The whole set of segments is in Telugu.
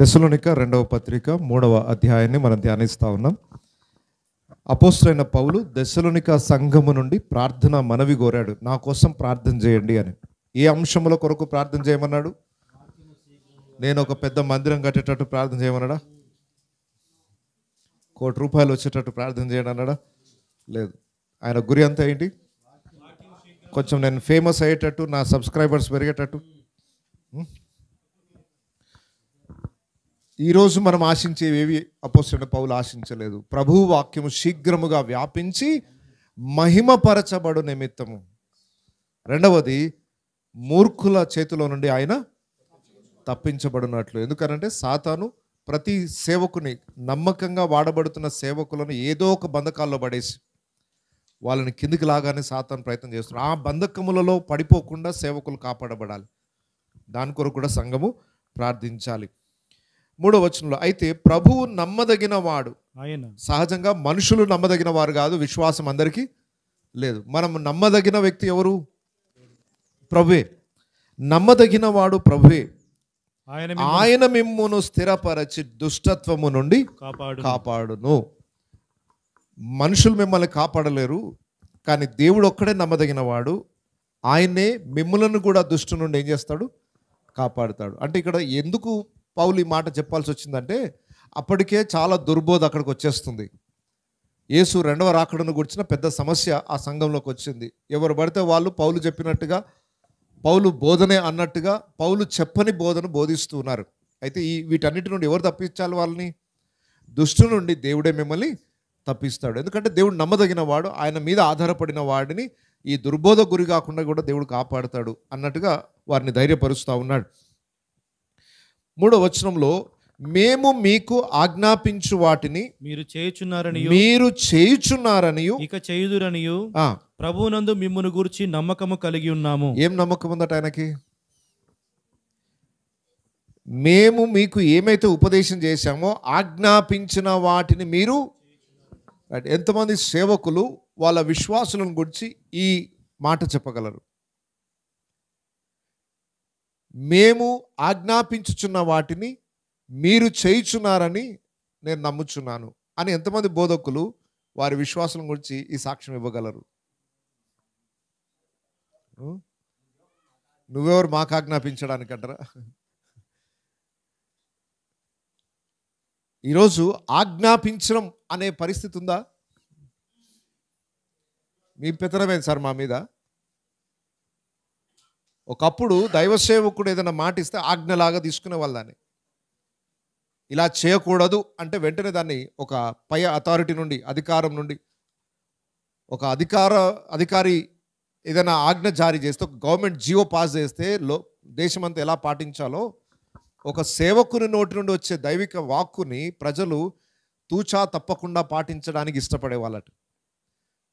దెస్సలోనిక రెండవ పత్రిక 3వ అధ్యాయాన్ని మనం ధ్యానిస్తా ఉన్నాం. అపోస్తలుడైన పౌలు దెస్సలోనిక సంఘము నుండి ప్రార్థన మనవి కోరాడు, నా కోసం ప్రార్థన చేయండి అని. ఏ అంశముల కొరకు ప్రార్థన చేయమన్నాడు? నేను ఒక పెద్ద మందిరం కట్టేటట్టు ప్రార్థన చేయమన్నాడా? ₹1,00,00,000 వచ్చేటట్టు ప్రార్థన చేయండి అన్నాడా? లేదు. ఆయన గురి అంతా ఏంటి? కొంచెం నేను ఫేమస్ అయ్యేటట్టు, నా సబ్స్క్రైబర్స్ పెరిగేటట్టు. ఈరోజు మనం ఆశించేవి అపోస్తలుడైన పౌలు ఆశించలేదు. ప్రభువు వాక్యము శీఘ్రముగా వ్యాపించి మహిమపరచబడు నిమిత్తము. రెండవది, మూర్ఖుల చేతిలో నుండి ఆయన తప్పించబడినట్లు. ఎందుకనంటే సాతాను ప్రతి సేవకుని, నమ్మకంగా వాడబడుతున్న సేవకులను ఏదో ఒక బంధకాల్లో పడేసి వాళ్ళని కిందికి లాగానే సాతాను ప్రయత్నం చేస్తున్నారు. ఆ బంధకములలో పడిపోకుండా సేవకులు కాపాడబడాలి. దాని కొరకు కూడా సంఘము ప్రార్థించాలి. 3వ వచనంలో, అయితే ప్రభువు నమ్మదగిన వాడు. ఆయన సహజంగా మనుషులు నమ్మదగిన వారు కాదు, విశ్వాసం అందరికీ లేదు. మనం నమ్మదగిన వ్యక్తి ఎవరు? ప్రభువే. నమ్మదగిన వాడు ప్రభువే. ఆయన మిమ్మును స్థిరపరచి దుష్టత్వము నుండి కాపాడును. మనుషులు మిమ్మల్ని కాపాడలేరు, కానీ దేవుడు ఒక్కడే నమ్మదగిన వాడు. ఆయనే మిమ్ములను కూడా దుష్టు నుండి ఏం చేస్తాడు? కాపాడుతాడు. అంటే ఇక్కడ ఎందుకు పౌలు ఈ మాట చెప్పాల్సి వచ్చిందంటే, అప్పటికే చాలా దుర్బోధ అక్కడికి వచ్చేస్తుంది. యేసు రెండవ రాకడను గురించిన పెద్ద సమస్య ఆ సంఘంలోకి వచ్చింది. ఎవరు పడితే వాళ్ళు పౌలు చెప్పినట్టుగా, పౌలు బోధనే అన్నట్టుగా, పౌలు చెప్పని బోధను బోధిస్తూ ఉన్నారు. అయితే వీటన్నిటి నుండి ఎవరు తప్పించాలి వాళ్ళని? దుష్టు నుండి దేవుడే మిమ్మల్ని తప్పిస్తాడు. ఎందుకంటే దేవుడు నమ్మదగిన వాడు, ఆయన మీద ఆధారపడిన వాడిని ఈ దుర్బోధ గురి కాకుండా కూడా దేవుడు కాపాడుతాడు అన్నట్టుగా వారిని ధైర్యపరుస్తూ ఉన్నాడు. 3వ వచనంలో, మేము మీకు ఆజ్ఞాపించు వాటిని మీరు చేయుచున్నారనియు ఇక చేయుదురనియు ప్రభువునందు మిమ్మును గూర్చి నమ్మకము కలిగి ఉన్నాము. ఏం నమ్మకం ఉందట ఆయనకి? మేము మీకు ఏమైతే ఉపదేశం చేశామో ఆజ్ఞాపించిన వాటిని మీరు. ఎంతమంది సేవకులు వాళ్ళ విశ్వాసులను గురించి ఈ మాట చెప్పగలరు? మేము ఆజ్ఞాపించుచున్న వాటిని మీరు చేయుచున్నారని నేను నమ్ముచున్నాను అని ఎంతమంది బోధకులు వారి విశ్వాసం గురించి ఈ సాక్ష్యం ఇవ్వగలరు? నువ్వెవరు మాకు ఆజ్ఞాపించడానికంటారా? ఈరోజు ఆజ్ఞాపించడం అనే పరిస్థితి ఉందా? మీ పెత్తనమేంది సార్ మా మీద? ఒకప్పుడు దైవ సేవకుడు ఏదైనా మాట ఇస్తే ఆజ్ఞలాగా తీసుకునే వాళ్ళని. ఇలా చేయకూడదు అంటే వెంటనే దాన్ని ఒక పై అథారిటీ నుండి, అధికారం నుండి, ఒక అధికారి ఏదైనా ఆజ్ఞ జారీ చేస్తే, ఒక గవర్నమెంట్ జియో పాస్ చేస్తే దేశమంతా ఎలా పాటించాలో, ఒక సేవకుని నోటి నుండి వచ్చే దైవిక వాక్కుని ప్రజలు తూచా తప్పకుండా పాటించడానికి ఇష్టపడే వాళ్ళట.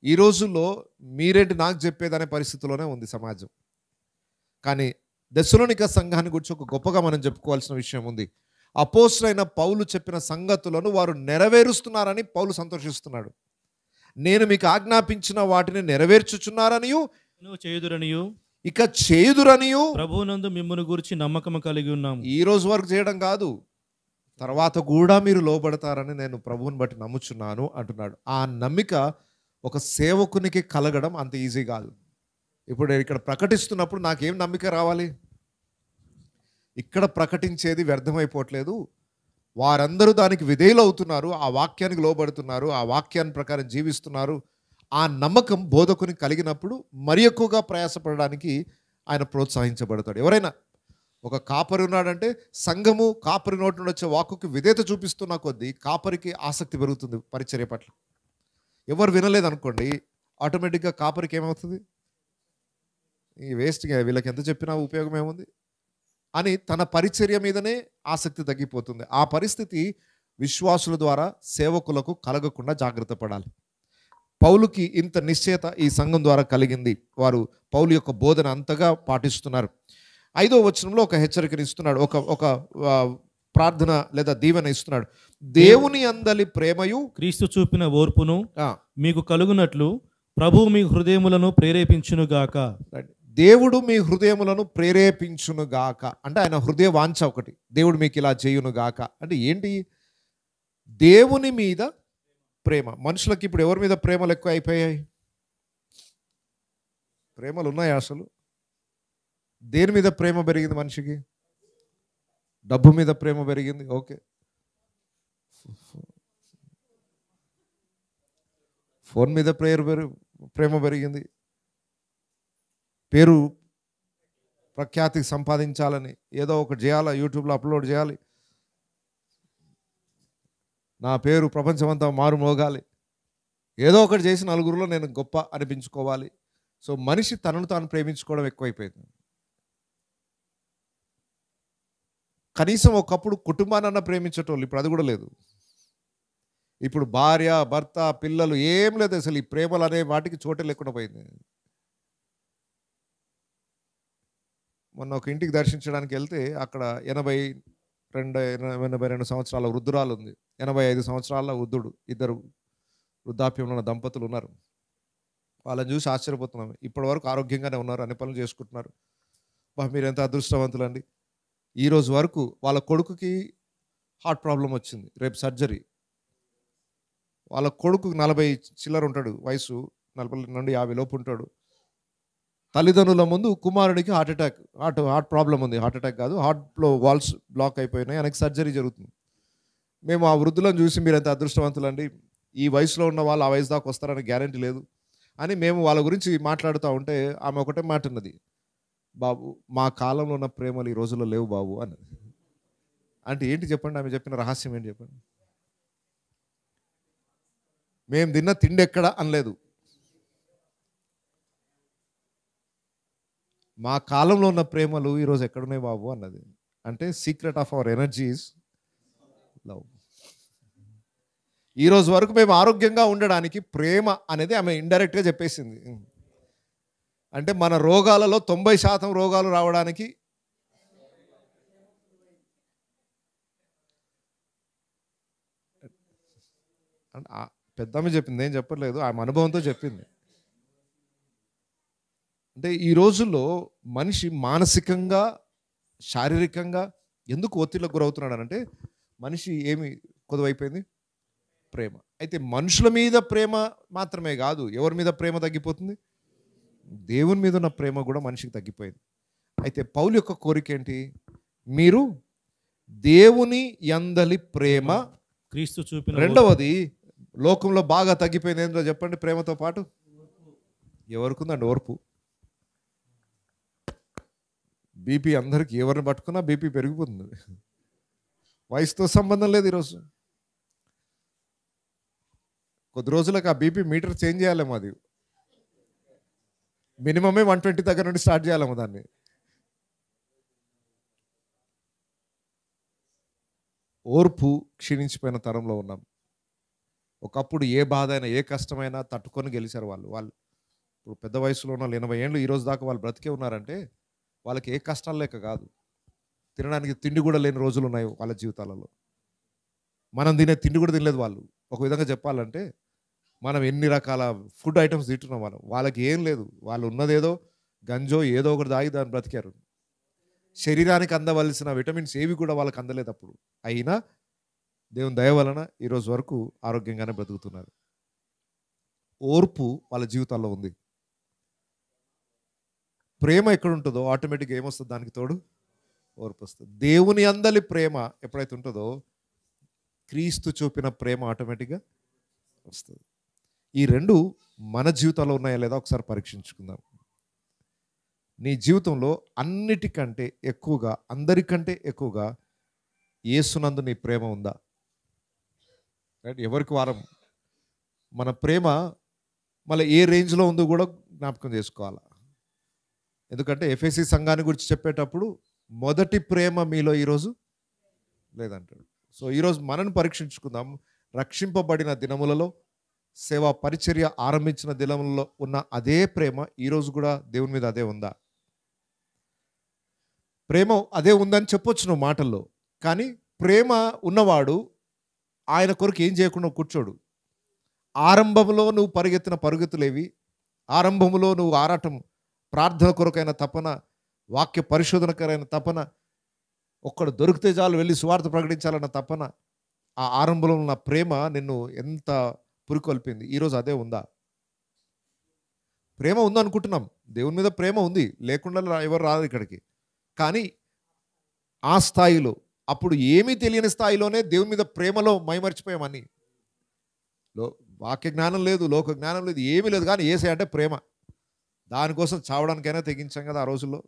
ఈ రోజుల్లో మీరేంటి నాకు చెప్పేదనే పరిస్థితిలోనే ఉంది సమాజం. కానీ దెస్సలోనిక సంఘాన్ని గురించి ఒక గొప్పగా మనం చెప్పుకోవాల్సిన విషయం ఉంది. అపోస్తలుడైన పౌలు చెప్పిన సంగతులను వారు నెరవేరుస్తున్నారని పౌలు సంతోషిస్తున్నాడు. నేను మీకు ఆజ్ఞాపించిన వాటిని నెరవేర్చుచున్నారనియు చేయుదురనియు ఇక చేయుదురనియు ప్రభువునందు మిమ్మును గురించి నమ్మకం కలిగి ఉన్నాము. ఈ రోజు వరకు చేయడం కాదు, తర్వాత కూడా మీరు లోబడతారని నేను ప్రభువుని బట్టి నమ్ముచున్నాను అంటున్నాడు. ఆ నమ్మిక ఒక సేవకునికి కలగడం అంత ఈజీ కాదు. ఇప్పుడు ఇక్కడ ప్రకటిస్తున్నప్పుడు నాకేం నమ్మిక రావాలి? ఇక్కడ ప్రకటించేది వ్యర్థమైపోవట్లేదు. వారందరూ దానికి విధేయులు అవుతున్నారు, ఆ వాక్యానికి లోబడుతున్నారు, ఆ వాక్యాన్ని ప్రకారం జీవిస్తున్నారు. ఆ నమ్మకం బోధకుని కలిగినప్పుడు మరి ఎక్కువగా ప్రయాసపడడానికి ఆయన ప్రోత్సహించబడతాడు. ఎవరైనా ఒక కాపరి ఉన్నాడంటే సంఘము కాపరి నోటి నుండి వచ్చే వాక్కుకి విధేయత చూపిస్తున్న కొద్దీ కాపరికి ఆసక్తి పెరుగుతుంది పరిచర్య పట్ల. ఎవరు వినలేదనుకోండి, ఆటోమేటిక్గా కాపరికి ఏమవుతుంది? ఈ వేస్ట్గా వీళ్ళకి ఎంత చెప్పినా ఉపయోగం ఏముంది అని తన పరిచర్య మీదనే ఆసక్తి తగ్గిపోతుంది. ఆ పరిస్థితి విశ్వాసుల ద్వారా సేవకులకు కలగకుండా జాగ్రత్త పడాలి. పౌలుకి ఇంత నిశ్చయత ఈ సంఘం ద్వారా కలిగింది. వారు పౌలు యొక్క బోధన అంతగా పాటిస్తున్నారు. 5వ వచనంలో ఒక హెచ్చరికను ఇస్తున్నాడు, ఒక ప్రార్థన లేదా దీవెన ఇస్తున్నాడు. దేవుని అందలి ప్రేమయు క్రీస్తు చూపిన ఓర్పును మీకు కలుగునట్లు ప్రభువు మీ హృదయములను ప్రేరేపించునుగాక. దేవుడు మీ హృదయములను ప్రేరేపించునుగాక అంటే ఆయన హృదయ వాంఛ ఒకటి, దేవుడు మీకు ఇలా చేయునుగాక అంటే ఏంటి? దేవుని మీద ప్రేమ. మనుషులకి ఇప్పుడు ఎవరి మీద ప్రేమలు ఎక్కువ అయిపోయాయి? ప్రేమలు ఉన్నాయి అసలు? దేని మీద ప్రేమ పెరిగింది మనిషికి? డబ్బు మీద ప్రేమ పెరిగింది, ఓకే. ఫోన్ మీద ప్రేమ పెరిగింది. పేరు ప్రఖ్యాతి సంపాదించాలని ఏదో ఒకటి చేయాలి, యూట్యూబ్లో అప్లోడ్ చేయాలి, నా పేరు ప్రపంచమంతా మారుమోగాలి, ఏదో ఒకటి చేసి నలుగురిలో నేను గొప్ప అనిపించుకోవాలి. సో మనిషి తనను తాను ప్రేమించుకోవడం ఎక్కువైపోయింది. కనీసం ఒకప్పుడు కుటుంబానన్నా ప్రేమించేటోళ్ళు, ఇప్పుడు అది కూడా లేదు. ఇప్పుడు భార్య, భర్త, పిల్లలు ఏం లేదు అసలు. ఈ ప్రేమలు అనే వాటికి చోటే లేకుండా పోయింది. మొన్న ఒక ఇంటికి దర్శించడానికి వెళ్తే అక్కడ 82 సంవత్సరాల వృద్ధురాలు ఉంది, 85 సంవత్సరాల వృద్ధుడు, ఇద్దరు వృద్ధాప్యంలో ఉన్న దంపతులు ఉన్నారు. వాళ్ళని చూసి ఆశ్చర్యపోతున్నాం. ఇప్పటి వరకు ఆరోగ్యంగానే ఉన్నారు, అన్ని పనులు చేసుకుంటున్నారు. మీరు ఎంత అదృష్టవంతులండి. ఈరోజు వరకు వాళ్ళ కొడుకుకి హార్ట్ ప్రాబ్లం వచ్చింది, రేపు సర్జరీ. వాళ్ళ కొడుకు 40 చిల్లర ఉంటాడు వయసు, 40 నుండి 50 లోపు ఉంటాడు. తల్లిదండ్రుల ముందు కుమారుడికి హార్ట్ ప్రాబ్లం ఉంది. హార్ట్ అటాక్ కాదు, హార్ట్లో వాల్స్ బ్లాక్ అయిపోయినాయి, ఆయనకి సర్జరీ జరుగుతుంది. మేము ఆ వృద్ధులను చూసి మీరు ఎంత అదృష్టవంతులండి, ఈ వయసులో ఉన్న వాళ్ళు ఆ వయసు దాకా వస్తారని గ్యారంటీ లేదు అని మేము వాళ్ళ గురించి మాట్లాడుతూ ఉంటే ఆమె ఒకటే మాట ఉన్నది, బాబు మా కాలంలో ఉన్న ప్రేమలు ఈ రోజుల్లో లేవు బాబు అన్నది. అంటే ఏంటి చెప్పండి, ఆమె చెప్పిన రహస్యం ఏంటి చెప్పండి? మేము తిన్న తిండి ఎక్కడ అనలేదు, మా కాలంలో ఉన్న ప్రేమలు ఈరోజు ఎక్కడున్నాయి బాబు అన్నది. అంటే secret of our energies love. ఈరోజు వరకు మేము ఆరోగ్యంగా ఉండడానికి ప్రేమ అనేది ఆమె ఇండైరెక్ట్గా చెప్పేసింది. అంటే మన రోగాలలో 90% రోగాలు రావడానికి పెద్దమ్మ చెప్పింది, ఏం చెప్పలేదు, ఆమె అనుభవంతో చెప్పింది. అంటే ఈ రోజుల్లో మనిషి మానసికంగా, శారీరకంగా ఎందుకు ఒత్తిడికి గురవుతున్నాడు అంటే మనిషి ఏమి కొదువైపోయింది? ప్రేమ. అయితే మనుషుల మీద ప్రేమ మాత్రమే కాదు, ఎవరి మీద ప్రేమ తగ్గిపోతుంది? దేవుని మీద ఉన్న ప్రేమ కూడా మనిషికి తగ్గిపోయింది. అయితే పౌలు యొక్క కోరిక ఏంటి? మీరు దేవుని యందలి ప్రేమ క్రీస్తు చూపిన. రెండవది లోకంలో బాగా తగ్గిపోయింది ఏంటో చెప్పండి? ప్రేమతో పాటు ఎవరికి ఉందండి? ఓర్పు. బీపీ అందరికీ, ఎవరిని పట్టుకున్నా బీపీ పెరిగిపోతుంది. వయసుతో సంబంధం లేదు. ఈరోజు కొద్ది రోజులకు ఆ బీపీ మీటర్ చేంజ్ చేయాలేమో, అది మినిమమే 120 దగ్గర నుండి స్టార్ట్ చేయాలేమో దాన్ని. ఓర్పు క్షీణించిపోయిన తరంలో ఉన్నాం. ఒకప్పుడు ఏ బాధ అయినా, ఏ కష్టమైనా తట్టుకొని గెలిచారు వాళ్ళు. ఇప్పుడు పెద్ద వయసులో ఉన్న 80 ఏళ్ళు ఈ రోజు దాకా వాళ్ళు బ్రతికే ఉన్నారంటే వాళ్ళకి ఏ కష్టాలు లేక కాదు, తినడానికి తిండి కూడా లేని రోజులు ఉన్నాయి వాళ్ళ జీవితాలలో. మనం తినే తిండి కూడా తినలేదు వాళ్ళు. ఒక విధంగా చెప్పాలంటే మనం ఎన్ని రకాల ఫుడ్ ఐటమ్స్ తింటున్నాం, వాళ్ళకి ఏం లేదు. వాళ్ళు ఉన్నదేదో గంజో ఏదో ఒకటి తాగి దాన్ని బ్రతికారు. శరీరానికి అందవలసిన విటమిన్స్ ఏవి కూడా వాళ్ళకి అందలేదు అప్పుడు. అయినా దేవుని దయ వలన ఈరోజు వరకు ఆరోగ్యంగానే బ్రతుకుతున్నారు. ఓర్పు వాళ్ళ జీవితాల్లో ఉంది. ప్రేమ ఎక్కడ ఉంటుందో ఆటోమేటిక్గా ఏమొస్తుంది? దానికి తోడు ఓర్పు వస్తుంది. దేవుని అందలి ప్రేమ ఎప్పుడైతే ఉంటుందో క్రీస్తు చూపిన ప్రేమ ఆటోమేటిక్గా వస్తుంది. ఈ రెండు మన జీవితాల్లో ఉన్నాయా లేదా ఒకసారి పరీక్షించుకుందాం. నీ జీవితంలో అన్నిటికంటే ఎక్కువగా, అందరికంటే ఎక్కువగా యేసునందు నీ ప్రేమ ఉందా? రైట్. ఎవరికి వారం మన ప్రేమ మళ్ళీ ఏ రేంజ్లో ఉందో కూడా జ్ఞాపకం చేసుకోవాలి. ఎందుకంటే ఎఫెసీ సంఘాన్ని గురించి చెప్పేటప్పుడు మొదటి ప్రేమ మీలో ఈరోజు లేదంటాడు. సో ఈరోజు మనల్ని పరీక్షించుకుందాం. రక్షింపబడిన దినములలో, సేవా పరిచర్య ఆరంభించిన దినములలో ఉన్న అదే ప్రేమ ఈరోజు కూడా దేవుని మీద అదే ఉందా? ప్రేమ అదే ఉందని చెప్పొచ్చు నువ్వు మాటల్లో, కానీ ప్రేమ ఉన్నవాడు ఆయన కొరకు ఏం చేయకుండా కూర్చోడు. ఆరంభంలో నువ్వు పరిగెత్తిన పరుగుతులేవి, ఆరంభంలో నువ్వు ఆరాటం ప్రార్థన కొరకైన తపన, వాక్య పరిశోధనకరైన తపన, ఒక్కడు దొరికితే చాలు వెళ్ళి సువార్త ప్రకటించాలన్న తపన, ఆ ఆరంభంలో ఉన్న ప్రేమ నిన్ను ఎంత పురికొల్పింది. ఈరోజు అదే ఉందా? ప్రేమ ఉందనుకుంటున్నాం, దేవుని మీద ప్రేమ ఉంది, లేకుండా ఎవరు రాదు ఇక్కడికి. కానీ ఆ స్థాయిలో, అప్పుడు ఏమీ తెలియని స్థాయిలోనే దేవుని మీద ప్రేమలో మైమర్చిపోయామని. వాక్య జ్ఞానం లేదు, లోక జ్ఞానం లేదు, ఏమీ లేదు, కానీ యేసయ్య అంటే ప్రేమ. దానికోసం చావడానికైనా తెగించాం కదా ఆ రోజుల్లో.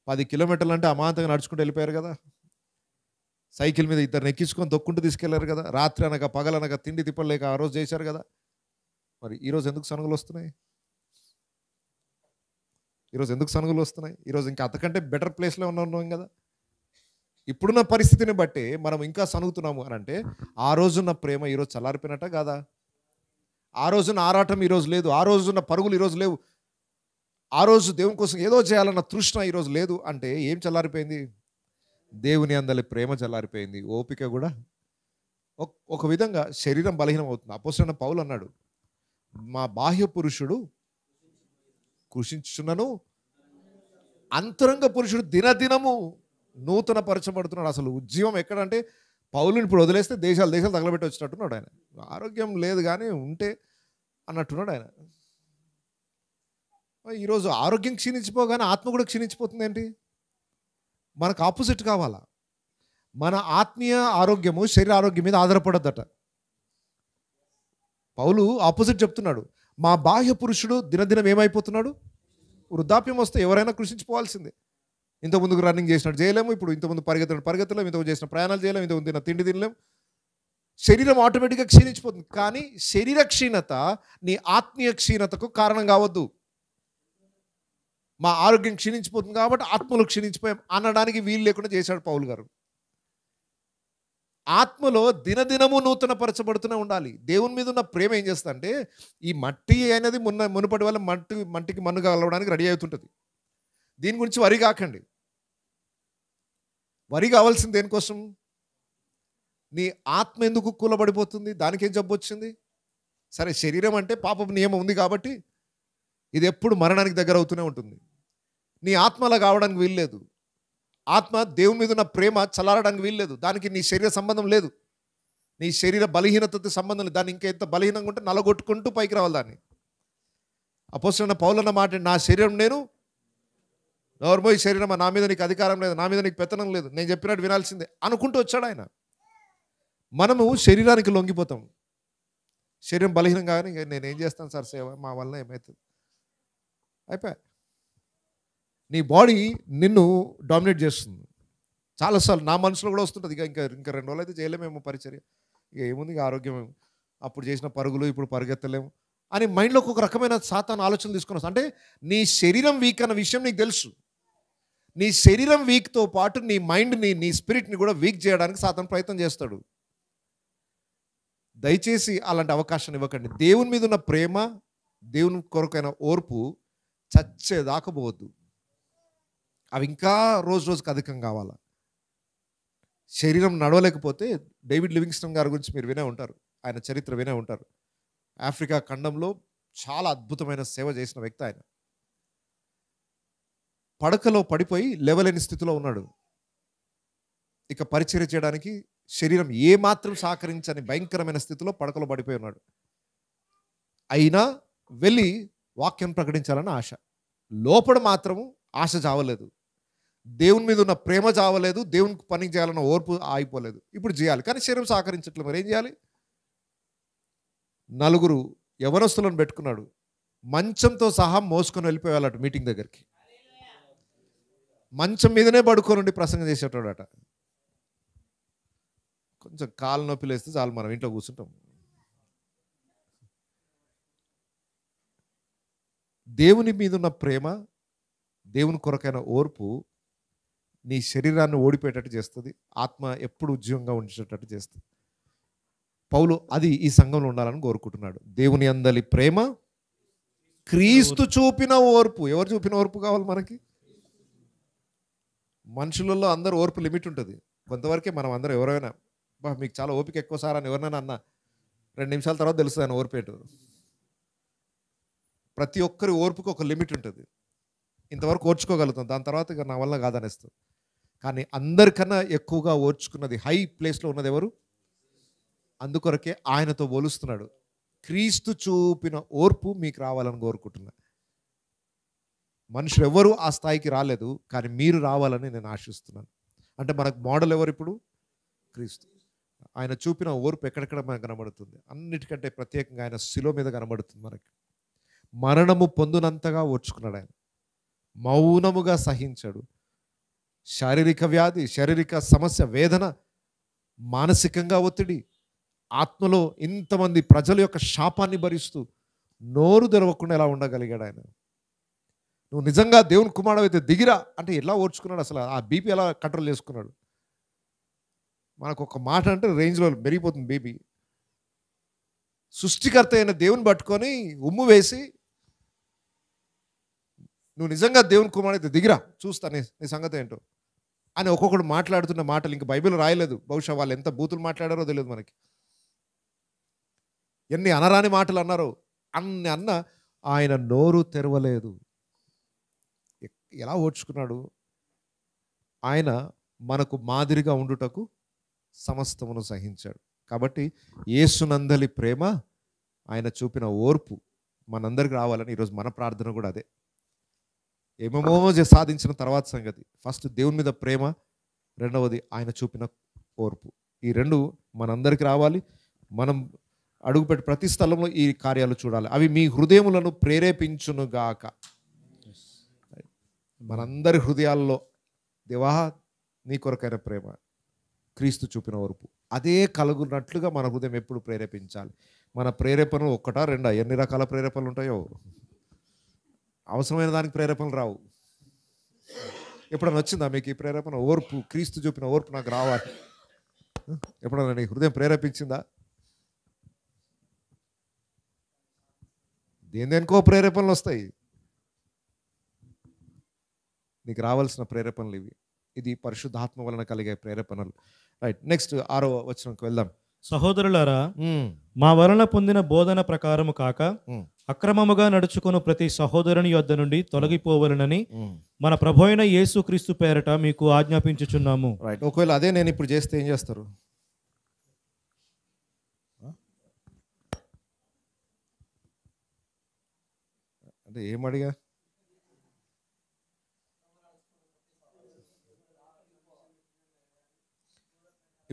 10 కిలోమీటర్లు అంటే అమాంతంగా నడుచుకుంటూ వెళ్ళిపోయారు కదా. సైకిల్ మీద ఇద్దరిని ఎక్కించుకొని తొక్కుంటూ తీసుకెళ్లారు కదా. రాత్రి అనగా పగలనగా తిండి తిప్పలేక ఆ రోజు చేశారు కదా. మరి ఈరోజు ఎందుకు సనుగులు వస్తున్నాయి? ఈరోజు ఇంకా అంతకంటే బెటర్ ప్లేస్లో ఉన్నాం కదా. ఇప్పుడున్న పరిస్థితిని బట్టి మనం ఇంకా సనుగుతున్నాము అని అంటే, ఆ రోజున్న ప్రేమ ఈరోజు చల్లారిపోయినట్ట కాదా? ఆ రోజున ఆరాటం ఈరోజు లేదు, ఆ రోజున్న పరుగులు ఈరోజు లేవు, ఆ రోజు దేవుని కోసం ఏదో చేయాలన్న తృష్ణ ఈరోజు లేదు అంటే ఏం చల్లారిపోయింది? దేవుని అందలి ప్రేమ చల్లారిపోయింది. ఓపిక కూడా ఒక విధంగా శరీరం బలహీనం అవుతుంది. అపోస్తలుడైన పౌలు అన్నాడు, మా బాహ్య పురుషుడు కృషించుచున్నను అంతరంగ పురుషుడు దినదినము నూతన పరచబడుతున్నాడు. అసలు ఉద్యమం ఎక్కడంటే, పౌలుని ఇప్పుడు వదిలేస్తే దేశాలు తగలబెట్టి వచ్చినట్టున్నాడు ఆయన. ఆరోగ్యం లేదు కానీ ఉంటే అన్నట్టున్నాడు ఆయన. ఈరోజు ఆరోగ్యం క్షీణించిపోగానే ఆత్మ కూడా క్షీణించిపోతుంది ఏంటి? మనకు ఆపోజిట్ కావాలా. మన ఆత్మీయ ఆరోగ్యము శరీర ఆరోగ్యం మీద ఆధారపడద్దట. పౌలు ఆపోజిట్ చెప్తున్నాడు, మా బాహ్య పురుషుడు దినదినం ఏమైపోతున్నాడు? వృద్ధాప్యం వస్తే ఎవరైనా కృషించిపోవాల్సిందే. ఇంతకుముందుకు రన్నింగ్ చేసినట్టు చేయలేము, ఇప్పుడు ఇంతకుముందు పరిగెత్తలేము, ఇంతకుముందు చేసిన ప్రయాణాలు చేయలేము, ఇంతకుముందు తిన్న తిండి తినలేము. శరీరం ఆటోమేటిక్గా క్షీణించిపోతుంది. కానీ శరీర క్షీణత నీ ఆత్మీయ క్షీణతకు కారణం కావద్దు. మా ఆరోగ్యం క్షీణించిపోతుంది కాబట్టి ఆత్మలో క్షీణించిపోయాం అనడానికి వీలు లేకుండా చేశాడు పౌలు గారు. ఆత్మలో దినదినము నూతన పరచబడుతూనే ఉండాలి. దేవుని మీద ఉన్న ప్రేమ ఏం చేస్తా అంటే, ఈ మట్టి అనేది మునుపటి వల్ల మట్టికి మన్ను కలవడానికి రెడీ అవుతుంటుంది. దీని గురించి వరి కాకండి. వరి కావాల్సింది దేనికోసం? నీ ఆత్మ ఎందుకు కూలబడిపోతుంది? దానికేం జబ్బు వచ్చింది? సరే, శరీరం అంటే పాపపు నియమం ఉంది కాబట్టి ఇది ఎప్పుడు మరణానికి దగ్గర అవుతూనే ఉంటుంది. నీ ఆత్మ అలా కావడానికి వీల్లేదు. ఆత్మ దేవుని మీద ఉన్న ప్రేమ చల్లారడానికి వీల్లేదు. దానికి నీ శరీర సంబంధం లేదు, నీ శరీర బలహీనతతో సంబంధం లేదు. దాన్ని ఇంకా ఎంత బలహీనంగా ఉంటే నలగొట్టుకుంటూ పైకి రావాలి దాన్ని. అపోస్తలుడైన పౌలు అన్న మాట, నా శరీరం నేను నోర్మోయి శరీరమా, నా మీద నీకు అధికారం లేదు, నా మీద నీకు పెత్తనం లేదు, నేను చెప్పినట్టు వినాల్సిందే అనుకుంటూ వచ్చాడు ఆయన. మనము శరీరానికి లొంగిపోతాం. శరీరం బలహీనం కానీ నేనేం చేస్తాను సార్ సేవ, మా వల్ల ఏమవుతుంది, అయిపోయా. నీ బాడీ నిన్ను డామినేట్ చేస్తుంది. చాలాసార్లు నా మనసులో కూడా వస్తుంటుంది, ఇంకా 2 రోజులు అయితే చేయలేమేమో పరిచర్య, ఇక ఏముంది, ఇక ఆరోగ్యం అప్పుడు చేసిన పరుగులు ఇప్పుడు పరిగెత్తలేము అని మైండ్లోకి ఒక రకమైన సాతాను ఆలోచన తీసుకుని వస్తుంది. అంటే నీ శరీరం వీక్ అన్న విషయం నీకు తెలుసు. నీ శరీరం వీక్తో పాటు నీ మైండ్ని, నీ స్పిరిట్ని కూడా వీక్ చేయడానికి సాతాను ప్రయత్నం చేస్తాడు. దయచేసి అలాంటి అవకాశాన్ని ఇవ్వకండి. దేవుని మీద ఉన్న ప్రేమ, దేవుని కొరకైన ఓర్పు చచ్చేదాకా పోవద్దు. అవి ఇంకా రోజుకి అధికం కావాలా. శరీరం నడవలేకపోతే డేవిడ్ లివింగ్స్టన్ గారి గురించి మీరు వినే ఉంటారు, ఆయన చరిత్ర వినే ఉంటారు. ఆఫ్రికా ఖండంలో చాలా అద్భుతమైన సేవ చేసిన వ్యక్తి ఆయన. పడకలో పడిపోయి లేవలేని స్థితిలో ఉన్నాడు. ఇక పరిచర్య చేయడానికి శరీరం ఏమాత్రం సహకరించని భయంకరమైన స్థితిలో పడకలో పడిపోయి ఉన్నాడు. అయినా వెళ్ళి వాక్యం ప్రకటించాలని ఆశ. లోపల మాత్రము ఆశ చావలేదు, దేవుని మీద ఉన్న ప్రేమ చావలేదు, దేవునికి పని చేయాలన్న ఓర్పు ఆగిపోలేదు. ఇప్పుడు చేయాలి కానీ శరీరం సహకరించట్లేదు. మరి ఏం చేయాలి? 4 యవనస్తులను పెట్టుకున్నాడు. మంచంతో సహా మోసుకొని వెళ్ళిపోయాలట మీటింగ్ దగ్గరికి. మంచం మీదనే పడుకోనుండి ప్రసంగం చేసేటాడట. కొంచెం కాలు నొప్పి లేస్తే చాలు, మనం ఇంట్లో కూర్చుంటాం. దేవుని మీద ఉన్న ప్రేమ, దేవుని కొరకైన ఓర్పు నీ శరీరాన్ని ఓడిపోయేటట్టు చేస్తుంది, ఆత్మ ఎప్పుడు ఉద్యోగంగా ఉంచేటట్టు చేస్తుంది. పౌలు అది ఈ సంఘంలో ఉండాలని కోరుకుంటున్నాడు. దేవుని అందలి ప్రేమ, క్రీస్తు చూపిన ఓర్పు. ఎవరు చూపిన ఓర్పు కావాలి మనకి? మనుషులలో అందరూ ఓర్పు లిమిట్ ఉంటుంది. కొంతవరకే మనం అందరం ఎవరైనా, మీకు చాలా ఓపిక ఎక్కువ సార్ అని ఎవరినైనా అన్నా 2 నిమిషాల తర్వాత తెలుస్తుంది ఆయన ఓర్పేటు. ప్రతి ఒక్కరి ఓర్పుకి ఒక లిమిట్ ఉంటుంది. ఇంతవరకు ఓర్చుకోగలుగుతాం, దాని తర్వాత ఇక నా వల్ల కాదనేస్తుంది. కానీ అందరికన్నా ఎక్కువగా ఓర్చుకున్నది, హై ప్లేస్లో ఉన్నది ఎవరు? అందుకొరకే ఆయనతో పోలుస్తున్నాడు. క్రీస్తు చూపిన ఓర్పు మీకు రావాలని కోరుకుంటున్నా. మనుషులు ఎవరు ఆ స్థాయికి రాలేదు, కానీ మీరు రావాలని నేను ఆశిస్తున్నాను. అంటే మనకు మోడల్ ఎవరు ఇప్పుడు? క్రీస్తు. ఆయన చూపిన ఓర్పు ఎక్కడెక్కడ మనకు కనబడుతుంది? అన్నిటికంటే ప్రత్యేకంగా ఆయన శిలువ మీద కనబడుతుంది మనకి. మరణము పొందునంతగా ఓర్చుకున్నాడు ఆయన. మౌనముగా సహించాడు. శారీరక వ్యాధి, శారీరక సమస్య, వేదన, మానసికంగా ఒత్తిడి, ఆత్మలో ఇంతమంది ప్రజల యొక్క శాపాన్ని భరిస్తూ నోరు తెరవకుండా ఎలా ఉండగలిగాడు ఆయన? నువ్వు నిజంగా దేవుని కుమారుడు అయితే దిగిరా అంటే ఎలా ఓర్చుకున్నాడు? అసలు ఆ బీపీ ఎలా కంట్రోల్ చేసుకున్నాడు? మనకు ఒక మాట అంటే రేంజ్లో పెరిగిపోతుంది బీపీ. సృష్టికర్త అయిన దేవుని పట్టుకొని ఉమ్ము వేసి, నువ్వు నిజంగా దేవుని కుమారుడు అయితే దిగిరా, చూస్తా నీ సంగతి ఏంటో అని ఒక్కొక్కడు మాట్లాడుతున్న మాటలు ఇంక బైబిల్ రాయలేదు. బహుశా వాళ్ళు ఎంత బూతులు మాట్లాడారో తెలియదు మనకి. ఎన్ని అనరాని మాటలు అన్నారో అన్ని అన్న ఆయన నోరు తెరవలేదు. ఎలా ఓర్చుకున్నాడు? ఆయన మనకు మాదిరిగా ఉండుటకు సమస్తమును సహించాడు. కాబట్టి యేసునందలి ప్రేమ, ఆయన చూపిన ఓర్పు మనందరికి రావాలని ఈరోజు మన ప్రార్థన కూడా అదే. ఏమేమో సాధించిన తర్వాత సంగతి, ఫస్ట్ దేవుని మీద ప్రేమ, రెండవది ఆయన చూపిన ఓర్పు. ఈ రెండు మనందరికి రావాలి. మనం అడుగుపెట్టి ప్రతి స్థలంలో ఈ కార్యాలు చూడాలి. అవి మీ హృదయములను ప్రేరేపించునుగాక. మనందరి హృదయాల్లో దేవా నీ కొరకైన ప్రేమ, క్రీస్తు చూపిన ఓర్పు అదే కలుగునట్లుగా మన హృదయం ఎప్పుడు ప్రేరేపించాలి. మన ప్రేరేపణలు ఒక్కటా రెండా? ఎన్ని రకాల ప్రేరేపణలు ఉంటాయో. అవసరమైన దానికి ప్రేరేపణలు రావు. ఎప్పుడైనా వచ్చిందా మీకు ఈ ప్రేరేపణ? ఓర్పు, క్రీస్తు చూపిన ఓర్పు నాకు రావాలి. ఎప్పుడైనా నీ హృదయం ప్రేరేపించిందా? దేనికో ప్రేరేపణలు వస్తాయి. నీకు రావాల్సిన ప్రేరేపణలు ఇవి. ఇది పరిశుద్ధాత్మ వలన కలిగే ప్రేరేపణలు. రైట్, నెక్స్ట్ 6వ వచనంకి వెళ్దాం. సహోదరులారా, మా వలన పొందిన బోధన ప్రకారము కాక అక్రమముగా నడుచుకుని ప్రతి సహోదరుని యొద్ద నుండి తొలగిపోవలనని మన ప్రభువైన యేసు క్రీస్తు పేరట మీకు ఆజ్ఞాపించుచున్నాము. రైట్, ఒకవేళ అదే నేను ఇప్పుడు చేస్తే ఏం చేస్తారు? అంటే ఏమడిగా?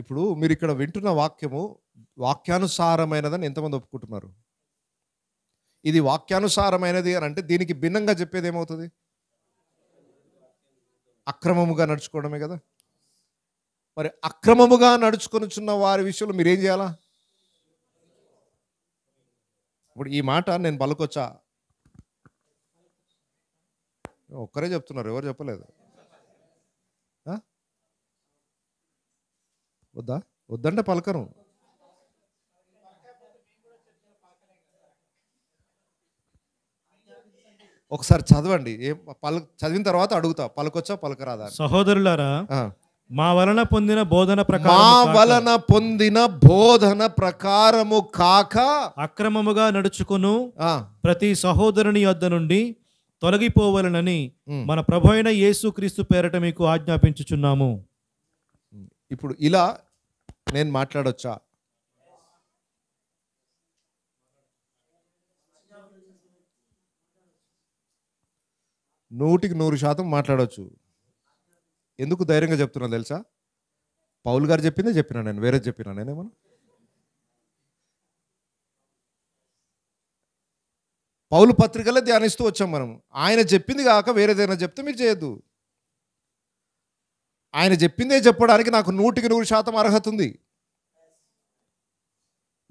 ఇప్పుడు మీరు ఇక్కడ వింటున్న వాక్యము వాక్యానుసారమైనదని ఎంతమంది ఒప్పుకుంటున్నారు? ఇది వాక్యానుసారమైనది అని అంటే దీనికి భిన్నంగా చెప్పేది ఏమవుతుంది? అక్రమముగా నడుచుకోవడమే కదా. మరి అక్రమముగా నడుచుకొనిచున్న వారి విషయంలో మీరు ఏం చేయాలా? ఇప్పుడు ఈ మాట నేను పలుకొచ్చా? ఒక్కరే చెప్తున్నారు, ఎవరు చెప్పలేదు. వద్దా? వద్దంటే పలకను. ఒకసారి చదవండి. చదివిన తర్వాత అడుగుతా, పలకొచ్చా పలకరాదా? సహోదరులారా, మా వలన పొందిన బోధన ప్రకారము కాక అక్రమముగా నడుచుకును ప్రతి సహోదరుని యొద్ద నుండి తొలగిపోవలనని మన ప్రభువైన యేసు క్రీస్తు పేరట మీకు ఆజ్ఞాపించుచున్నాము. ఇప్పుడు ఇలా నేను మాట్లాడొచ్చా? నూటికి 100% మాట్లాడవచ్చు. ఎందుకు ధైర్యంగా చెప్తున్నా తెలుసా? పౌలు గారు చెప్పిందే చెప్పినా నేను, వేరే చెప్పినా నేనేమన్నా? పౌలు పత్రికలే ధ్యానిస్తూ వచ్చాం మనం. ఆయన చెప్పింది కాక వేరేదైనా చెప్తే మీరు చేయొద్దు. ఆయన చెప్పిందే చెప్పడానికి నాకు 100% అర్హత ఉంది.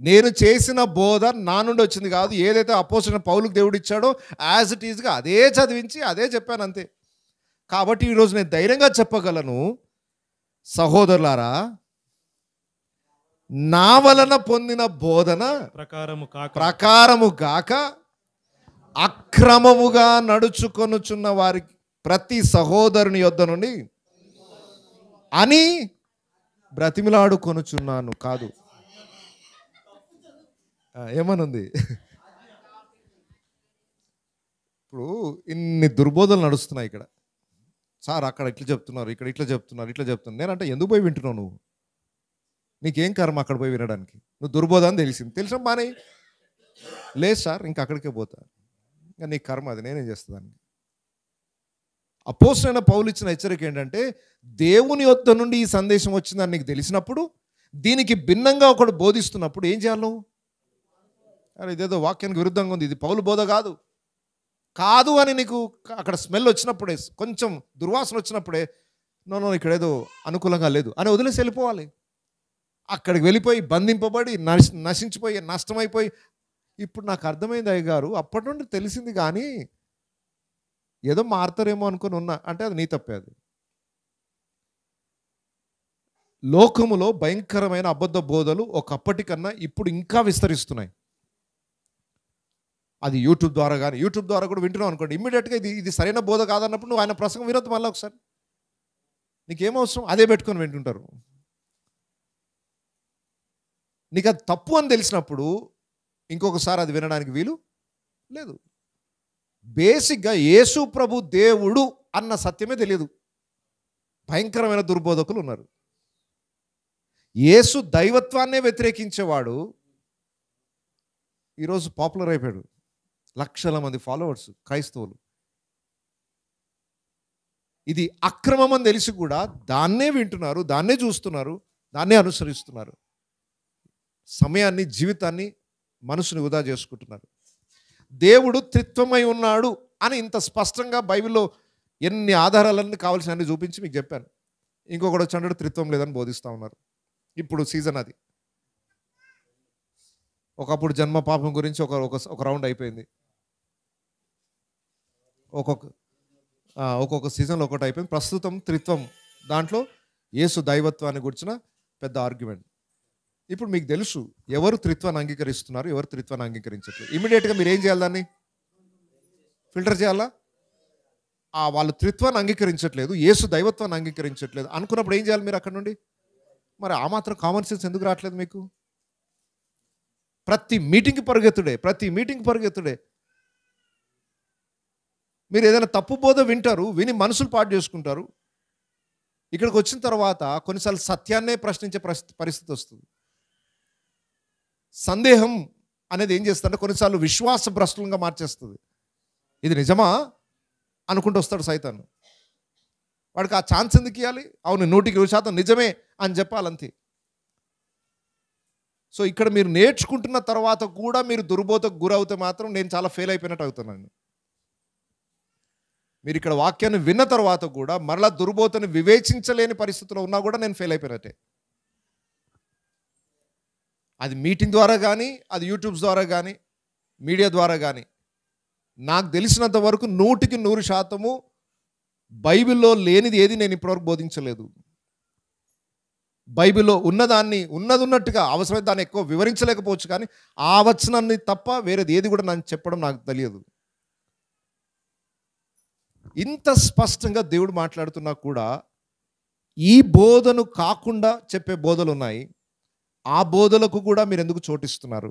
నేను చేసిన బోధ నా నుండి వచ్చింది కాదు. ఏదైతే అపోజిట్ పౌలుకు దేవుడు ఇచ్చాడో యాజ్ ఇట్ ఈజ్గా అదే చదివించి అదే చెప్పాను అంతే. కాబట్టి ఈరోజు నేను ధైర్యంగా చెప్పగలను, సహోదరులారా, నా వలన పొందిన బోధన ప్రకారము గాక అక్రమముగా నడుచుకొనుచున్న వారికి ప్రతి సహోదరుని యొద్ద నుండి అని బ్రతిమిలాడుకొనుచున్నాను. కాదు, ఏమనుంది? ఇప్పుడు ఇన్ని దుర్బోధలు నడుస్తున్నాయి ఇక్కడ. సార్ అక్కడ ఇట్లా చెప్తున్నారు, ఇక్కడ ఇట్లా చెప్తున్నారు, ఇట్లా చెప్తున్నారు. నేనంటే ఎందుకు పోయి వింటున్నావు నువ్వు? నీకేం కర్మ అక్కడ పోయి వినడానికి? నువ్వు దుర్బోధ అని తెలిసిన బానే లేదు సార్, ఇంకా అక్కడికే పోతా. ఇంకా నీ కర్మ, అది నేనేం చేస్తాను. అపోస్తలుడైన పౌలు ఇచ్చిన హెచ్చరిక ఏంటంటే, దేవుని యొద్ద నుండి ఈ సందేశం వచ్చిందని నీకు తెలిసినప్పుడు, దీనికి భిన్నంగా ఒకడు బోధిస్తున్నప్పుడు ఏం చేయాలి నువ్వు? అరే ఇదేదో వాక్యానికి విరుద్ధంగా ఉంది, ఇది పౌలు బోధ కాదు అని నీకు అక్కడ స్మెల్ వచ్చినప్పుడే, కొంచెం దుర్వాసన వచ్చినప్పుడే, నో ఇక్కడ ఏదో అనుకూలంగా లేదు అని వదిలేసి వెళ్ళిపోవాలి. అక్కడికి వెళ్ళిపోయి బంధింపబడి నశించిపోయి నష్టమైపోయి, ఇప్పుడు నాకు అర్థమైంది అయ్యగారు, అప్పటి నుండి తెలిసింది కానీ ఏదో మారుతారేమో అనుకుని ఉన్నా అంటే అది నీ తప్పే. అది లోకములో భయంకరమైన అబద్ధ బోధలు ఒకప్పటి కన్నా ఇప్పుడు ఇంకా విస్తరిస్తున్నాయి. అది యూట్యూబ్ ద్వారా కూడా వింటున్నావు అనుకోండి, ఇమ్మీడియట్గా ఇది సరైన బోధ కాదన్నప్పుడు నువ్వు ఆయన ప్రసంగం వినొద్దు. మళ్ళీ ఒకసారి నీకేమవసరం, అదే పెట్టుకొని వింటుంటారు. నీకు అది తప్పు అని తెలిసినప్పుడు ఇంకొకసారి అది వినడానికి వీలు లేదు. బేసిక్గా యేసు ప్రభు దేవుడు అన్న సత్యమే తెలియదు. భయంకరమైన దుర్బోధకులు ఉన్నారు. యేసు దైవత్వాన్నే వ్యతిరేకించేవాడు ఈరోజు పాపులర్ అయిపోయాడు. లక్షల మంది ఫాలోవర్స్, క్రైస్తవులు. ఇది అక్రమం అని తెలిసి కూడా దాన్నే వింటున్నారు, దాన్నే చూస్తున్నారు, దాన్నే అనుసరిస్తున్నారు. సమయాన్ని, జీవితాన్ని, మనసుని వృధా చేసుకుంటున్నారు. దేవుడు త్రిత్వమై ఉన్నాడు అని ఇంత స్పష్టంగా బైబిల్లో ఎన్ని ఆధారాలన్నీ కావాల్సినవన్నీ చూపించి మీకు చెప్పాను. ఇంకొకటి వచ్చాడు త్రిత్వం లేదని బోధిస్తూ ఉన్నారు. ఇప్పుడు సీజన్ అది. ఒకప్పుడు జన్మ పాపం గురించి ఒక రౌండ్ అయిపోయింది. ఒక్కొక్క సీజన్లో ఒకటి అయిపోయింది. ప్రస్తుతం త్రిత్వం, దాంట్లో యేసు దైవత్వాన్ని గురించిన పెద్ద ఆర్గ్యుమెంట్. ఇప్పుడు మీకు తెలుసు ఎవరు త్రిత్వాన్ని అంగీకరిస్తున్నారు, ఎవరు త్రిత్వాన్ని అంగీకరించట్లేదు. ఇమీడియట్గా మీరు ఏం చేయాలి? దాన్ని ఫిల్టర్ చేయాలా? వాళ్ళు త్రిత్వాన్ని అంగీకరించట్లేదు, యేసు దైవత్వాన్ని అంగీకరించట్లేదు అనుకున్నప్పుడు ఏం చేయాలి మీరు అక్కడ నుండి? మరి ఆ మాత్రం కామన్ సెన్స్ ఎందుకు రావట్లేదు మీకు? ప్రతి మీటింగ్కి పరిగెత్తుడే. మీరు ఏదైనా తప్పు బోధ వింటారు, విని మనసులు పాడు చేసుకుంటారు. ఇక్కడికి వచ్చిన తర్వాత కొన్నిసార్లు సత్యాన్నే ప్రశ్నించే పరిస్థితి వస్తుంది. సందేహం అనేది ఏం చేస్తుందంటే కొన్నిసార్లు విశ్వాస భ్రష్టులంగా మార్చేస్తుంది. ఇది నిజమా అనుకుంటూ వస్తాడు సైతాను. వాడికి ఆ ఛాన్స్ ఎందుకు ఇవ్వాలి? అవును, 100% నిజమే అని చెప్పాలంతే. సో ఇక్కడ మీరు నేర్చుకుంటున్న తర్వాత కూడా మీరు దుర్బోధకు గురవుతే మాత్రం నేను చాలా ఫెయిల్ అయిపోయినట్టు అవుతున్నాను. మీరు ఇక్కడ వాక్యాన్ని విన్న తర్వాత కూడా మరలా దుర్బోధని వివేచించలేని పరిస్థితిలో ఉన్నా కూడా నేను ఫెయిల్ అయిపోయినట్టే. అది మీటింగ్ ద్వారా కానీ, అది యూట్యూబ్స్ ద్వారా కానీ, మీడియా ద్వారా కానీ, నాకు తెలిసినంత వరకు 100% బైబిల్లో లేనిది ఏది నేను ఇప్పటివరకు బోధించలేదు. బైబిల్లో ఉన్నదాన్ని ఉన్నట్టుగా, అవసరమైతే దాన్ని ఎక్కువ వివరించలేకపోవచ్చు, కానీ ఆ వచనాన్ని తప్ప వేరేది ఏది కూడా నాకు చెప్పడం నాకు తెలియదు. ఇంత స్పష్టంగా దేవుడు మాట్లాడుతున్నా కూడా ఈ బోధను కాకుండా చెప్పే బోధలు ఉన్నాయి. ఆ బోధలకు కూడా మీరు ఎందుకు చోటిస్తున్నారు?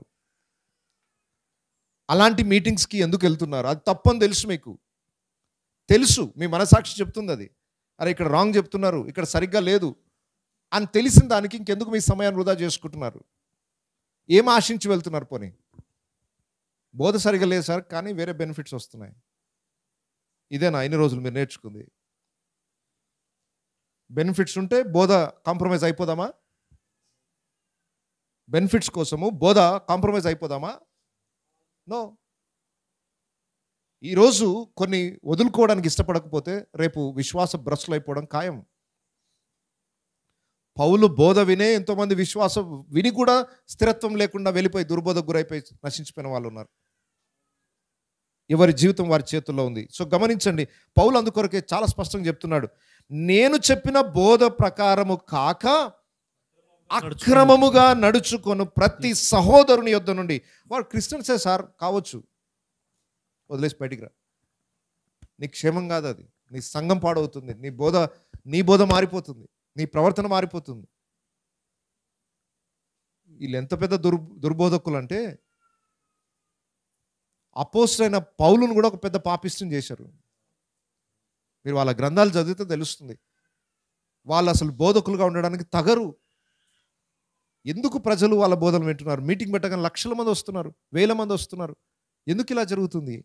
అలాంటి మీటింగ్స్కి ఎందుకు వెళ్తున్నారు? అది తప్పని తెలుసు, మీకు తెలుసు, మీ మనసాక్షి చెప్తుంది అది. అరే ఇక్కడ రాంగ్ చెప్తున్నారు, ఇక్కడ సరిగ్గా లేదు అని తెలిసిన దానికి ఇంకెందుకు మీ సమయాన్ని వృధా చేసుకుంటున్నారు? ఏం ఆశించి వెళ్తున్నారు? పోనీ బోధ సరిగ్గా లేదు సార్, కానీ వేరే బెనిఫిట్స్ వస్తున్నాయి. ఇదేనా ఇన్ని రోజులు మీరు నేర్చుకుంది? బెనిఫిట్స్ ఉంటే బోధ కాంప్రమైజ్ అయిపోదామా? బెనిఫిట్స్ కోసము బోధ కాంప్రమైజ్ అయిపోదామా? నో. ఈరోజు కొన్ని వదులుకోవడానికి ఇష్టపడకపోతే రేపు విశ్వాస భ్రష్టులు అయిపోవడం ఖాయం. పౌలు బోధ వినే ఎంతోమంది విశ్వాసం విని కూడా స్థిరత్వం లేకుండా వెళ్ళిపోయి దుర్బోధకు గురైపోయి నశించిపోయిన వాళ్ళు ఉన్నారు. ఎవరి జీవితం వారి చేతుల్లో ఉంది. సో గమనించండి, పౌలు అందుకొరకే చాలా స్పష్టంగా చెప్తున్నాడు, నేను చెప్పిన బోధ ప్రకారము కాక అక్రమముగా నడుచుకొను ప్రతి సహోదరుని యొద్ద నుండి. వాడు క్రిస్టియన్సే సార్ కావచ్చు, వదిలేసి బయటికి రా. నీ క్షేమం కాదు అది. నీ సంఘం పాడవుతుంది, నీ బోధ మారిపోతుంది, నీ ప్రవర్తన మారిపోతుంది. వీళ్ళు ఎంత పెద్ద దుర్బోధకులు అంటే అపోస్తలైన పౌలును కూడా ఒక పెద్ద పాపిస్టుని చేశారు. మీరు వాళ్ళ గ్రంథాలు చదివితే తెలుస్తుంది. వాళ్ళు అసలు బోధకులుగా ఉండడానికి తగరు. ఎందుకు ప్రజలు వాళ్ళ బోధనలు వింటున్నారు? మీటింగ్ పెట్టగానే లక్షల మంది వస్తున్నారు, వేల మంది వస్తున్నారు. ఎందుకు ఇలా జరుగుతుంది?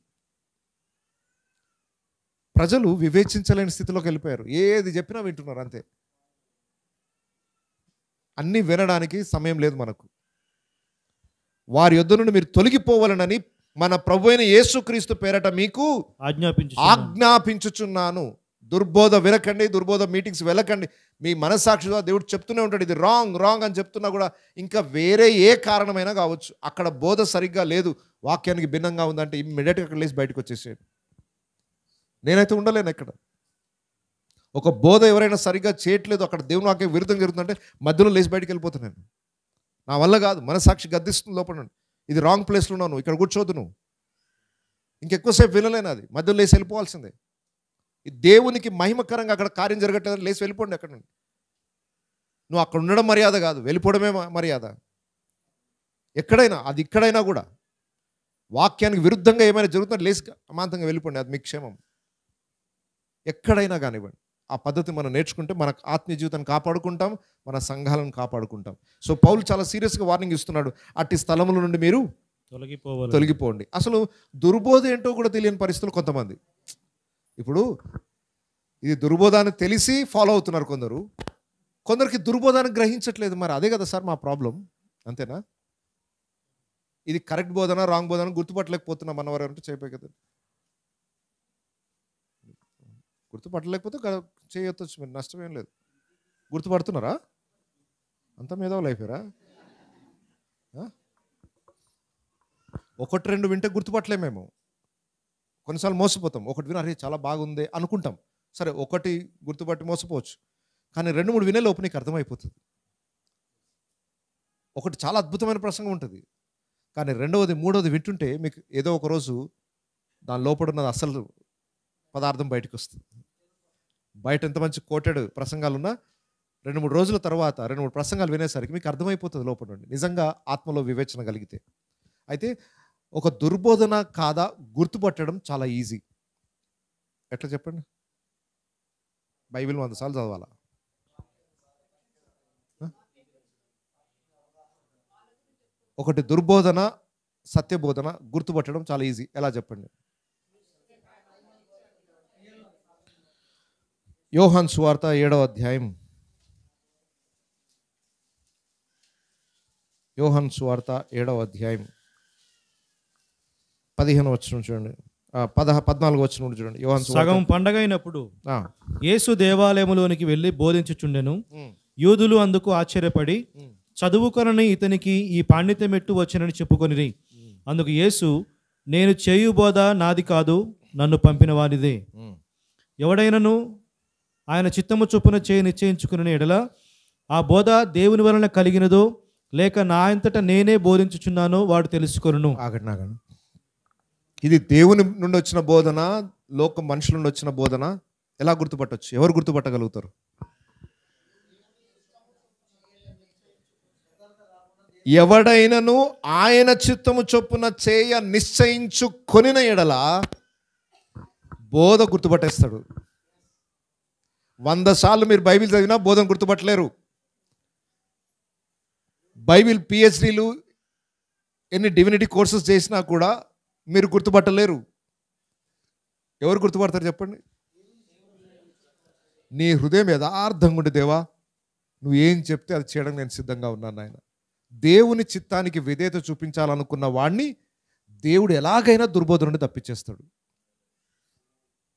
ప్రజలు వివేచించలేని స్థితిలోకి వెళ్ళిపోయారు. ఏది చెప్పినా వింటున్నారు అంతే. అన్నీ వినడానికి సమయం లేదు మనకు. వారి యొద్ద నుండి మీరు తొలగిపోవాలనని మన ప్రభు అయిన యేసుక్రీస్తు పేరట మీకు ఆజ్ఞాపించుచున్నాను. దుర్బోధ వినకండి, దుర్బోధ మీటింగ్స్ వెళ్ళకండి. మీ మనస్సాక్షిగా దేవుడు చెప్తూనే ఉంటాడు, ఇది రాంగ్ రాంగ్ అని చెప్తున్నా కూడా ఇంకా వేరే ఏ కారణమైనా కావచ్చు, అక్కడ బోధ సరిగ్గా లేదు, వాక్యానికి భిన్నంగా ఉందంటే ఇమ్మీడియట్గా అక్కడ లేచి బయటకు వచ్చేసేయండి. నేనైతే ఉండలేను. ఎక్కడ ఒక బోధ ఎవరైనా సరిగ్గా చేయట్లేదు, అక్కడ దేవుని వాక్యం విరుద్ధంగా జరుగుతుందంటే మధ్యలో లేచి బయటకు వెళ్ళిపోతున్నాను. నా వల్ల కాదు, మనస్సాక్షి గద్దిస్తుంది లోపల. ఇది రాంగ్ ప్లేస్లో ఉన్నావు, నువ్వు ఇక్కడ కూర్చోవద్దు, నువ్వు ఇంకెక్కువసేపు వినలేను, అది మధ్యలో లేచి వెళ్ళిపోవాల్సిందే. ఈ దేవునికి మహిమకరంగా అక్కడ కార్యం జరగట్లేదు, లేచి వెళ్ళిపోండి అక్కడ నుండి. నువ్వు అక్కడ ఉండడం మర్యాద కాదు, వెళ్ళిపోవడమే మర్యాద. ఎక్కడైనా, అది ఇక్కడైనా కూడా వాక్యానికి విరుద్ధంగా ఏమైనా జరుగుతుందో లేచి అమాంతంగా వెళ్ళిపోండి, అది మీ క్షేమం. ఎక్కడైనా కానివ్వండి, ఆ పద్ధతి మనం నేర్చుకుంటే మన ఆత్మీయ జీవితాన్ని కాపాడుకుంటాం, మన సంఘాలను కాపాడుకుంటాం. సో పౌలు చాలా సీరియస్గా వార్నింగ్ ఇస్తున్నాడు, అట్టి స్థలముల నుండి మీరు తొలగిపోండి. అసలు దుర్బోధ ఏంటో కూడా తెలియని పరిస్థితులు కొంతమంది. ఇప్పుడు ఇది దుర్బోధాన్ని తెలిసి ఫాలో అవుతున్నారు కొందరు, కొందరికి దుర్బోధాన్ని గ్రహించట్లేదు. మరి అదే కదా సార్ మా ప్రాబ్లం, అంతేనా? ఇది కరెక్ట్ బోధన రాంగ్ బోధన గుర్తుపట్టలేకపోతున్నాం మనవారు అంటే చెప్పే కదా. గుర్తుపట్టలేకపోతే చేయొచ్చు, మీరు నష్టమేం లేదు. గుర్తుపడుతున్నారా? అంత మేధావులు అయిపోయారా? ఒకటి రెండు వింటే గుర్తుపట్టలేమేమో, కొన్నిసార్లు మోసపోతాం. ఒకటి విన అరే చాలా బాగుంది అనుకుంటాం, సరే ఒకటి గుర్తుపట్టి మోసపోవచ్చు. కానీ 2-3 వినే లోపు నీకు అర్థమైపోతుంది. ఒకటి చాలా అద్భుతమైన ప్రసంగం ఉంటుంది, కానీ రెండవది మూడవది వింటుంటే మీకు ఏదో ఒక రోజు దాని లోపల ఉన్నది అసలు పదార్థం బయటకు వస్తుంది. బయట ఎంత మంచి కోటెడ్ ప్రసంగాలున్నా 2-3 రోజుల తర్వాత 2-3 ప్రసంగాలు వినేసరికి మీకు అర్థమైపోతుంది లోపల నుండి, నిజంగా ఆత్మలో వివేచన కలిగితే. అయితే ఒక దుర్బోధన కాదా గుర్తుపట్టడం చాలా ఈజీ. ఎట్లా చెప్పండి? బైబిల్ 100 సార్లు చదవాలా? ఒకటి దుర్బోధన సత్యబోధన గుర్తుపట్టడం చాలా ఈజీ. ఎలా చెప్పండి? యోహాను సువార్త 7వ అధ్యాయం, యోహాను సువార్త 7వ అధ్యాయం 15వ వచనం చూడండి, 14వ వచనం చూడండి. యోహాను సగం పండగ అయినప్పుడు యేసు దేవాలయములోనికి వెళ్ళి బోధించుచుండెను. యూదులు అందుకు ఆశ్చర్యపడి చదువుకొనని ఇతనికి ఈ పాండిత్యం ఎట్టు వచ్చనని చెప్పుకొనిరి. అందుకు యేసు, నేను చేయు బోధ నాది కాదు, నన్ను పంపిన వానిదే. ఎవడైనను ఆయన చిత్తము చొప్పున చేయి నిశ్చయించుకుని ఎడల ఆ బోధ దేవుని వలన కలిగినదో లేక నా అంతటా నేనే బోధించుచున్నానో వాడు తెలుసుకొనును. ఆగండి. ఇది దేవుని నుండి వచ్చిన బోధన, లోక మనుషుల నుండి వచ్చిన బోధన ఎలా గుర్తుపట్టవచ్చు? ఎవరు గుర్తుపట్టగలుగుతారు? ఎవడైనను ఆయన చిత్తము చొప్పున చేయ నిశ్చయించుకొనిన ఎడల బోధ గుర్తుపట్టేస్తాడు. 100 సార్లు మీరు బైబిల్ చదివినా బోధన గుర్తుపట్టలేరు. బైబిల్ పిహెచ్డీలు ఎన్ని డివినిటీ కోర్సెస్ చేసినా కూడా మీరు గుర్తుపట్టలేరు. ఎవరు గుర్తుపడతారు చెప్పండి? నీ హృదయం యథార్థంగా ఉండి, దేవా నువ్వు ఏం చెప్తే అది చేయడానికి నేను సిద్ధంగా ఉన్నాను నాయన. దేవుని చిత్తానికి విధేయత చూపించాలనుకున్న వాడిని దేవుడు ఎలాగైనా దుర్బోధ నుండి తప్పించేస్తాడు.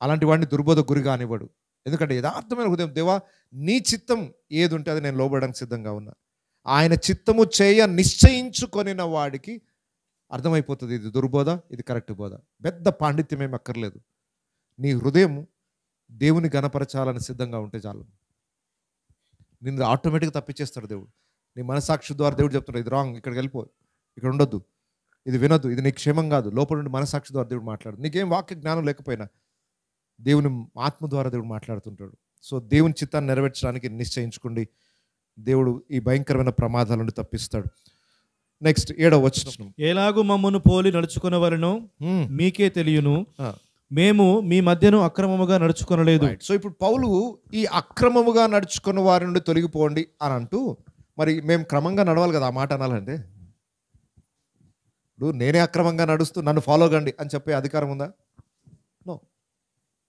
అలాంటి వాడిని దుర్బోధ గురి కానివ్వడు. ఎందుకంటే యథార్థమైన హృదయం, దేవా నీ చిత్తం ఏది ఉంటే అది నేను లోబడడానికి సిద్ధంగా ఉన్నా. ఆయన చిత్తము చేయ నిశ్చయించుకొనిన వాడికి అర్థమైపోతుంది ఇది దుర్బోధ, ఇది కరెక్ట్ బోధ. పెద్ద పాండిత్యం ఏమి అక్కర్లేదు. నీ హృదయం దేవుని గణపరచాలని సిద్ధంగా ఉంటే చాలు, నిన్ను ఆటోమేటిక్గా తప్పించేస్తాడు దేవుడు. నీ మనసాక్షి ద్వారా దేవుడు చెప్తున్నాడు, ఇది రాంగ్, ఇక్కడికి వెళ్ళిపో, ఇక్కడ ఉండొద్దు, ఇది వినొద్దు, ఇది నీకు క్షేమం కాదు. లోపల నుండి మనసాక్షి ద్వారా దేవుడు మాట్లాడు. నీకేం వాక్య జ్ఞానం లేకపోయినా దేవుని ఆత్మ ద్వారా దేవుడు మాట్లాడుతుంటాడు. సో దేవుని చిత్తాన్ని నెరవేర్చడానికి నిశ్చయించుకోండి. దేవుడు ఈ భయంకరమైన ప్రమాదాల నుండి తప్పిస్తాడు. నెక్స్ట్ 7వ వచనం. ఎలాగు మమ్మను పోలి నడుచుకునవలెనో మీకే తెలియను, మేము మీ మధ్యను అక్రమముగా నడుచుకొనలేదు. సో ఇప్పుడు పౌలు ఈ అక్రమముగా నడుచుకున్న వారి నుండి తొలగిపోండి అని అంటూ, మరి మేము క్రమంగా నడవాలి కదా ఆ మాట అనాలంటే. ఇప్పుడు నేనే అక్రమంగా నడుస్తూ నన్ను ఫాలో కండి అని చెప్పే అధికారం ఉందా? నో.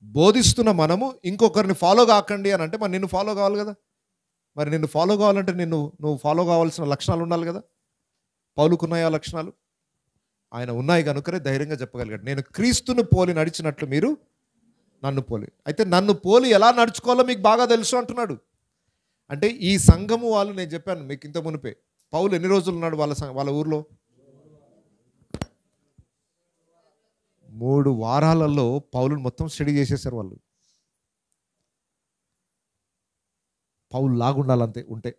బోధిస్తున్న మనము ఇంకొకరిని ఫాలో కాకండి అని అంటే మరి నిన్ను ఫాలో కావాలి కదా. మరి నిన్ను ఫాలో కావాలంటే నువ్వు ఫాలో కావాల్సిన లక్షణాలు ఉండాలి కదా. పౌలుకున్నాయి ఆ లక్షణాలు? ఆయన ఉన్నాయి కనుకనే ధైర్యంగా చెప్పగలిగాడు, నేను క్రీస్తును పోలి నడిచినట్లు మీరు నన్ను పోలి. అయితే నన్ను పోలి ఎలా నడుచుకోవాలో మీకు బాగా తెలుసు అంటున్నాడు. అంటే ఈ సంఘము వాళ్ళు, నేను చెప్పాను మీకు ఇంత మునిపే, పౌలు ఎన్ని రోజులు ఉన్నాడు వాళ్ళ ఊర్లో? 3 వారాలలో పౌలుని మొత్తం స్టడీ చేసేసారు వాళ్ళు. పౌలు లాగుండాలంతే ఉంటే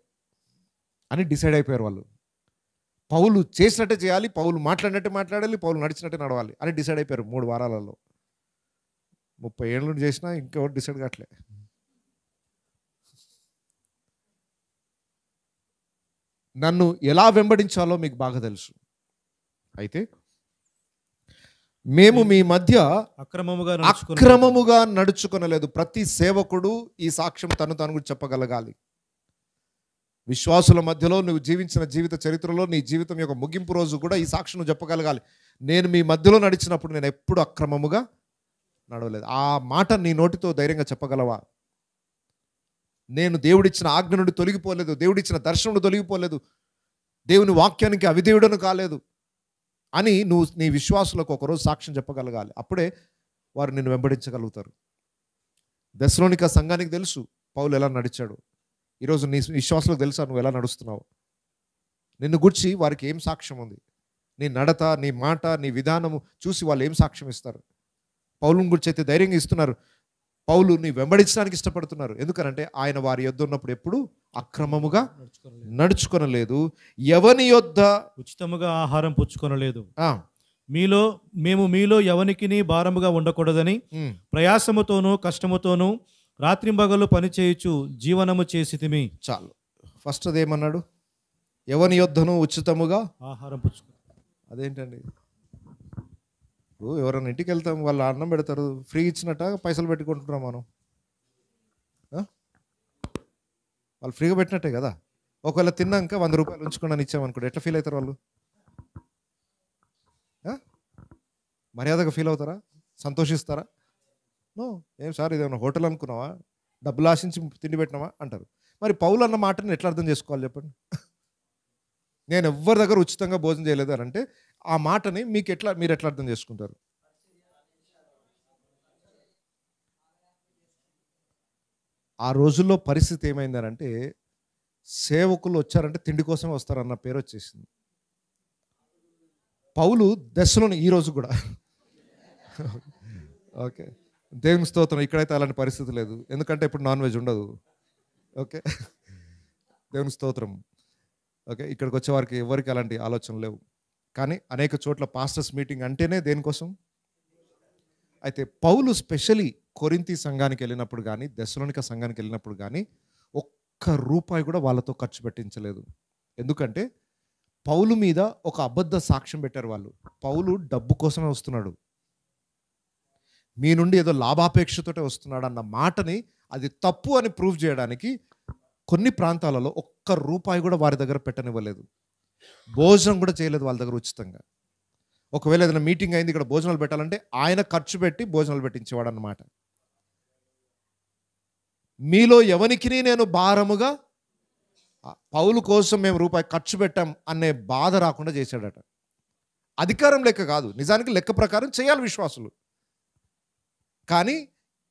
అని డిసైడ్ అయిపోయారు వాళ్ళు. పౌలు చేసినట్టే చేయాలి, పౌలు మాట్లాడినట్టే మాట్లాడాలి, పౌలు నడిచినట్టే నడవాలి అని డిసైడ్ అయిపోయారు 3 వారాలలో. 30 ఏళ్ళ నుండి చేసినా ఇంకెవరు డిసైడ్ కావట్లే. నన్ను ఎలా వెంబడించాలో మీకు బాగా తెలుసు. అయితే మేము మీ మధ్య అక్రమముగా నడుచుకొనలేదు. ప్రతి సేవకుడు ఈ సాక్ష్యం తను గురించి చెప్పగలగాలి. విశ్వాసుల మధ్యలో నువ్వు జీవించిన జీవిత చరిత్రలో నీ జీవితం యొక్క ముగింపు రోజు కూడా ఈ సాక్ష్యం నువ్వు చెప్పగలగాలి. నేను మీ మధ్యలో నడిచినప్పుడు నేను ఎప్పుడు అక్రమముగా నడవలేదు. ఆ మాట నీ నోటితో ధైర్యంగా చెప్పగలవా? నేను దేవుడిచ్చిన ఆజ్ఞ నుండి తొలగిపోలేదు, దేవుడిచ్చిన దర్శనం నుండి తొలగిపోలేదు, దేవుని వాక్యానికి అవిధేయుడను కాలేదు అని నువ్వు నీ విశ్వాసులకు ఒకరోజు సాక్ష్యం చెప్పగలగాలి. అప్పుడే వారు నిన్ను వెంబడించగలుగుతారు. దెస్సలోనిక సంఘానికి తెలుసు పౌలు ఎలా నడిచాడు. ఈరోజు నీ విశ్వాసులకు తెలుసా నువ్వు ఎలా నడుస్తున్నావు? నిన్ను గురించి వారికి ఏం సాక్ష్యం ఉంది? నీ నడత, నీ మాట, నీ విధానము చూసి వాళ్ళు ఏం సాక్ష్యం ఇస్తారు? పౌలుని గురించి అయితే ధైర్యంగా ఇస్తున్నారు. పౌలుని వెంబడించడానికి ఇష్టపడుతున్నారు. ఎందుకనంటే ఆయన వారి యొద్ద ఉన్నప్పుడు ఎప్పుడు అక్రమముగా నడుచుకొనలేదు, ఎవని యొద్ద ఉచితముగా ఆహారం పుచ్చుకొనలేదు, మేము మీలో ఎవనికిని భారముగా ఉండకూడదని ప్రయాసముతోనూ కష్టముతోనూ రాత్రింబగలు పని చేయుచు జీవనము చేసితిమి. చాలు. ఫస్ట్ అదేమన్నాడు? ఎవని యొద్దను ఉచితముగా ఆహారం పుచ్చుకో. అదేంటండి? ఎవరైనా ఇంటికి వెళ్తాం, వాళ్ళు అన్నం పెడతారు, ఫ్రీ ఇచ్చినట్ట పైసలు పెట్టుకుంటున్నాం మనం. వాళ్ళు ఫ్రీగా పెట్టినట్టే కదా. ఒకవేళ తిన్నాక 100 రూపాయలు ఉంచుకొని అని ఇచ్చామనుకోండి, ఎట్లా ఫీల్ అవుతారు వాళ్ళు? మర్యాదగా ఫీల్ అవుతారా? సంతోషిస్తారా? నో. ఏం సార్ ఇదేమన్నా హోటల్ అనుకున్నావా, డబ్బులు ఆశించి తిండి పెట్టినావా అంటారు. మరి పౌలు అన్న మాటని ఎట్లా అర్థం చేసుకోవాలి చెప్పండి? నేను ఎవరి దగ్గర ఉచితంగా భోజనం చేయలేదు అని అంటే ఆ మాటని మీరు ఎట్లా అర్థం చేసుకుంటారు? ఆ రోజుల్లో పరిస్థితి ఏమైందనంటే సేవకులు వచ్చారంటే తిండి కోసమే వస్తారన్న పేరు వచ్చేసింది. పౌలు దశలోని ఈరోజు కూడా ఓకే, దేవుని స్తోత్రం. ఇక్కడైతే అలాంటి పరిస్థితి లేదు, ఎందుకంటే ఇప్పుడు నాన్ వెజ్ ఉండదు. ఓకే, దేవుని స్తోత్రం. ఓకే, ఇక్కడికి వచ్చే వారికి ఎవరికి అలాంటి ఆలోచనలు లేవు. కానీ అనేక చోట్ల పాస్టర్స్ మీటింగ్ అంటేనే దేనికోసం? అయితే పౌలు స్పెషలీ కొరింథీ సంఘానికి వెళ్ళినప్పుడు కానీ, దెస్సలోనిక సంఘానికి వెళ్ళినప్పుడు కానీ ఒక్క రూపాయి కూడా వాళ్ళతో ఖర్చు పెట్టించలేదు. ఎందుకంటే పౌలు మీద ఒక అబద్ధ సాక్ష్యం పెట్టారు వాళ్ళు. పౌలు డబ్బు కోసమే వస్తున్నాడు, మీ నుండి ఏదో లాభాపేక్షతోటే వస్తున్నాడు అన్న మాటని, అది తప్పు అని ప్రూవ్ చేయడానికి కొన్ని ప్రాంతాలలో ఒక్క రూపాయి కూడా వారి దగ్గర పెట్టనివ్వలేదు. భోజనం కూడా చేయలేదు వాళ్ళ దగ్గర ఉచితంగా. ఒకవేళ ఏదైనా మీటింగ్ అయింది, ఇక్కడ భోజనాలు పెట్టాలంటే ఆయన ఖర్చు పెట్టి భోజనాలు పెట్టించేవాడు అన్నమాట. మీలో ఎవనికి నేను భారముగా, పౌలు కోసం మేము రూపాయి ఖర్చు పెట్టాం అనే బాధ రాకుండా చేశాడట. అధికారం లెక్క కాదు, నిజానికి లెక్క ప్రకారం చేయాలి విశ్వాసులు. కానీ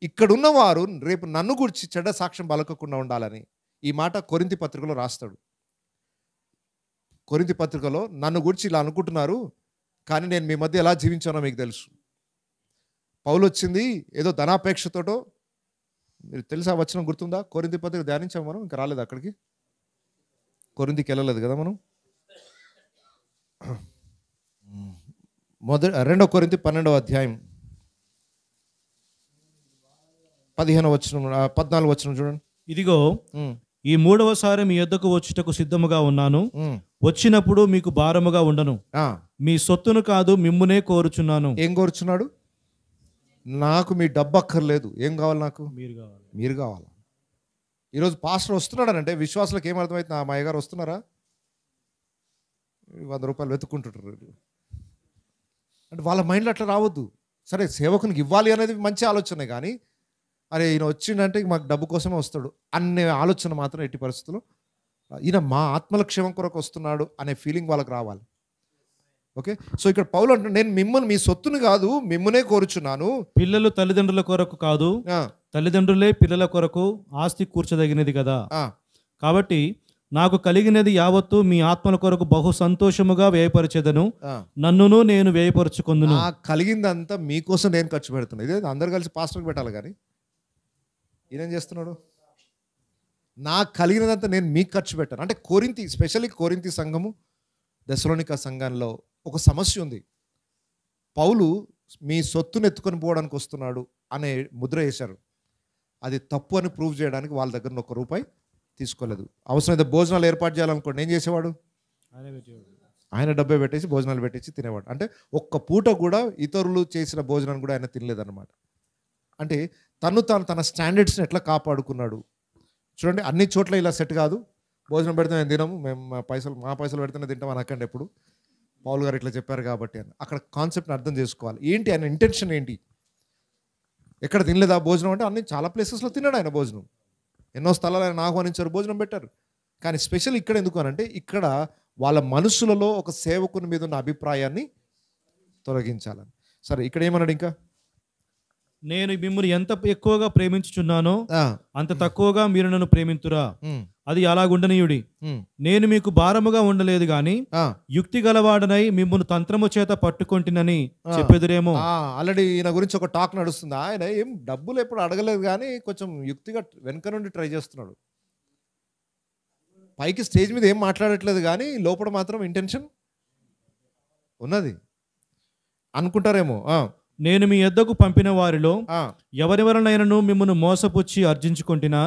ఇక్కడున్న వారు రేపు నన్ను గురించి చెడ్డ సాక్ష్యం పలకకుండా ఉండాలని ఈ మాట కొరింథీ పత్రికలో రాస్తాడు. కొరింథీ పత్రికలో నన్ను గురించి ఇలా అనుకుంటున్నారు, కానీ నేను మీ మధ్య ఎలా జీవించానో మీకు తెలుసు. పౌలు వచ్చింది ఏదో ధనాపేక్షతోటో, మీరు తెలుసా వచనం గుర్తుందా? కొరింథీ పత్రిక ధ్యానించాము మనం, ఇంకా రాలేదు అక్కడికి, కొరింథీకి వెళ్ళలేదు కదా మనం. 2 కొరింథీ 12వ అధ్యాయం 15వ వచనం 14వ వచనం చూడండి. ఇదిగో ఈ 3వసారి మీ యొద్దకు వచ్చుటకు సిద్ధముగా ఉన్నాను. ఉమ్. వచ్చినప్పుడు మీకు భారముగా ఉండను. ఆ, మీ సొత్తును కాదు, మిమ్మునే కోరుచున్నాను. ఏం కోరుచున్నాడు? నాకు మీ డబ్బు అక్కర్లేదు. ఏం కావాలి నాకు? మీరు కావాలి. మీరు కావాలి. ఈరోజు పాస్టర్ వస్తున్నాడనంటే విశ్వాసులకు ఏమర్థమవుతుంది? మా అయ్యగారు వస్తున్నారా, 100 రూపాయలు వెతుక్కుంటుంటారు అంటే వాళ్ళ మైండ్లో అట్లా రావద్దు. సరే, సేవకునికి ఇవ్వాలి అనేది మంచి ఆలోచనే, కానీ అరే ఈయన వచ్చిండంటే మాకు డబ్బు కోసమే వస్తాడు అనే ఆలోచన మాత్రం ఎట్టి పరిస్థితుల్లో, ఈయన మా ఆత్మల క్షేమం కొరకు వస్తున్నాడు అనే ఫీలింగ్ వాళ్ళకి రావాలి. ఓకే, సో ఇక్కడ పౌలు అంటున్నాడు, నేను మిమ్మల్ని మీ సొత్తుని కాదు మిమ్మల్నే కోరుచున్నాను. పిల్లలు తల్లిదండ్రుల కొరకు కాదు, ఆ, తల్లిదండ్రులే పిల్లల కొరకు ఆస్తి కూర్చదగినది కదా. ఆ, కాబట్టి నాకు కలిగినది యావత్తు మీ ఆత్మల కొరకు బహు సంతోషముగా వ్యయపరిచెదను. ఆ. నన్నును నేను వ్యయపరుచుకొందును. నాకు కలిగిందంతా మీకోసం నేను ఖర్చు పెడుతున్నాను. ఇదే అందరు కలిసి పాస్టర్కి పెట్టాలి, కానీ ఈయనేం చేస్తున్నాడు? నాకు కలిగినదంతా నేను మీకు ఖర్చు పెట్టాను. అంటే కొరింథీ, స్పెషల్లీ కొరింథీ సంఘము, దెసలోనికా సంఘంలో ఒక సమస్య ఉంది. పౌలు మీ సొత్తును ఎత్తుకొని పోవడానికి వస్తున్నాడు అనే ముద్ర వేశారు. అది తప్పు అని ప్రూవ్ చేయడానికి వాళ్ళ దగ్గర ₹1 తీసుకోలేదు. అవసరమైతే భోజనాలు ఏర్పాటు చేయాలనుకోండి, ఏం చేసేవాడు? ఆయన డబ్బే పెట్టేసి భోజనాలు పెట్టేసి తినేవాడు. అంటే ఒక్క పూట కూడా ఇతరులు చేసిన భోజనాన్ని కూడా ఆయన తినలేదన్నమాట. అంటే తన స్టాండర్డ్స్ని ఎట్లా కాపాడుకున్నాడు చూడండి. అన్ని చోట్ల ఇలా సెట్ కాదు. భోజనం పెడితే మేము తినము, మేము మా పైసలు పెడితేనే తింటాం అనకండి ఎప్పుడు. పౌలు గారు ఇట్లా చెప్పారు కాబట్టి అని అక్కడ కాన్సెప్ట్ని అర్థం చేసుకోవాలి. ఏంటి ఆయన ఇంటెన్షన్ ఏంటి? ఎక్కడ తినలేదా భోజనం అంటే? అన్ని చాలా ప్లేసెస్లో తిన్నాడు ఆయన భోజనం. ఎన్నో స్థలాలు ఆయన ఆహ్వానించారు, భోజనం పెట్టారు. కానీ స్పెషల్ ఇక్కడ ఎందుకు అనంటే, ఇక్కడ వాళ్ళ మనసులలో ఒక సేవకుని మీద ఉన్న అభిప్రాయాన్ని తొలగించాలని. సరే, ఇక్కడ ఏమన్నాడు ఇంకా? నేను మిమ్మల్ని ఎంత ఎక్కువగా ప్రేమించుచున్నానో అంత తక్కువగా మీరు నన్ను ప్రేమింతురా. అది అలాగుండనీయుడి. నేను మీకు భారముగా ఉండలేదు గాని యుక్తి గలవాడనై మిమ్మల్ని తంత్రము చేత పట్టుకొంటినని చెప్పెదురేమో. ఆల్రెడీ ఈయన గురించి ఒక టాక్ నడుస్తుంది. ఆయన ఏం డబ్బులు ఎప్పుడు అడగలేదు, కానీ కొంచెం యుక్తిగా వెనక నుండి ట్రై చేస్తున్నాడు. పైకి స్టేజ్ మీద ఏం మాట్లాడట్లేదు, కానీ లోపల మాత్రం ఇంటెన్షన్ ఉన్నది అనుకుంటారేమో. నేను మీ యొద్దకు పంపిన వారిలో ఎవరి వలనైనను మిమ్మల్ని మోసపుచ్చి అర్జించుకొంటినా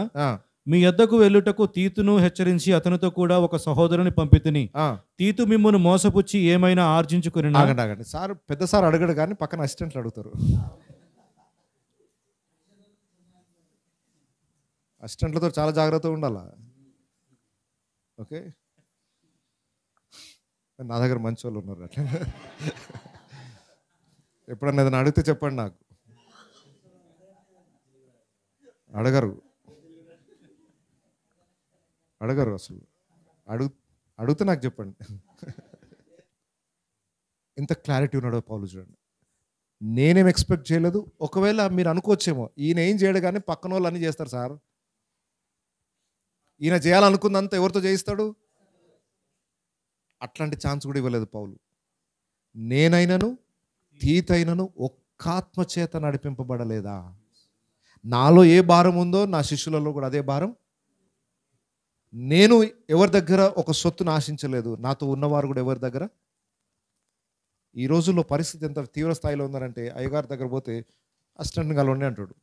మీ యొద్దకు వెళ్ళుటకు తీతును హెచ్చరించి అతనితో కూడా ఒక సహోదరుని పంపితిని. తీతు మిమ్మల్ని మోసపుచ్చి ఏమైనా ఆర్జించుకుని. ఆగండి సార్, పెద్ద సార్ అడగడు, కానీ పక్కన అసిస్టెంట్లు అడుగుతారు. అసిస్టెంట్లతో చాలా జాగ్రత్తగా ఉండాలా. ఓకే, నా దగ్గర మంచి వాళ్ళు ఉన్నారు అట్లా. ఎప్పుడన్నా ఏదైనా అడిగితే చెప్పండి నాకు. అడగరు అసలు. అడిగితే నాకు చెప్పండి. ఎంత క్లారిటీ ఉన్నాడో పౌలు చూడండి. నేనేం ఎక్స్పెక్ట్ చేయలేదు. ఒకవేళ మీరు అనుకోవచ్చేమో, ఈయన ఏం చేయడు కానీ పక్కన వాళ్ళు అన్నీ చేస్తారు సార్. ఈయన చేయాలనుకున్నంత ఎవరితో చేయిస్తాడు? అట్లాంటి ఛాన్స్ కూడా ఇవ్వలేదు పౌలు. నేనైనను తీతైనను ఒక్క ఆత్మ చేత నడిపింపబడలేదా? నాలో ఏ భారం ఉందో నా శిష్యులలో కూడా అదే భారం. నేను ఎవరి దగ్గర ఒక సొత్తును ఆశించలేదు, నాతో ఉన్నవారు కూడా ఎవరి దగ్గర. ఈ రోజుల్లో పరిస్థితి ఎంత తీవ్ర స్థాయిలో ఉందంటే, అయ్యగారి దగ్గర పోతే అసిస్టెంట్ని కలవండి అంటాడు.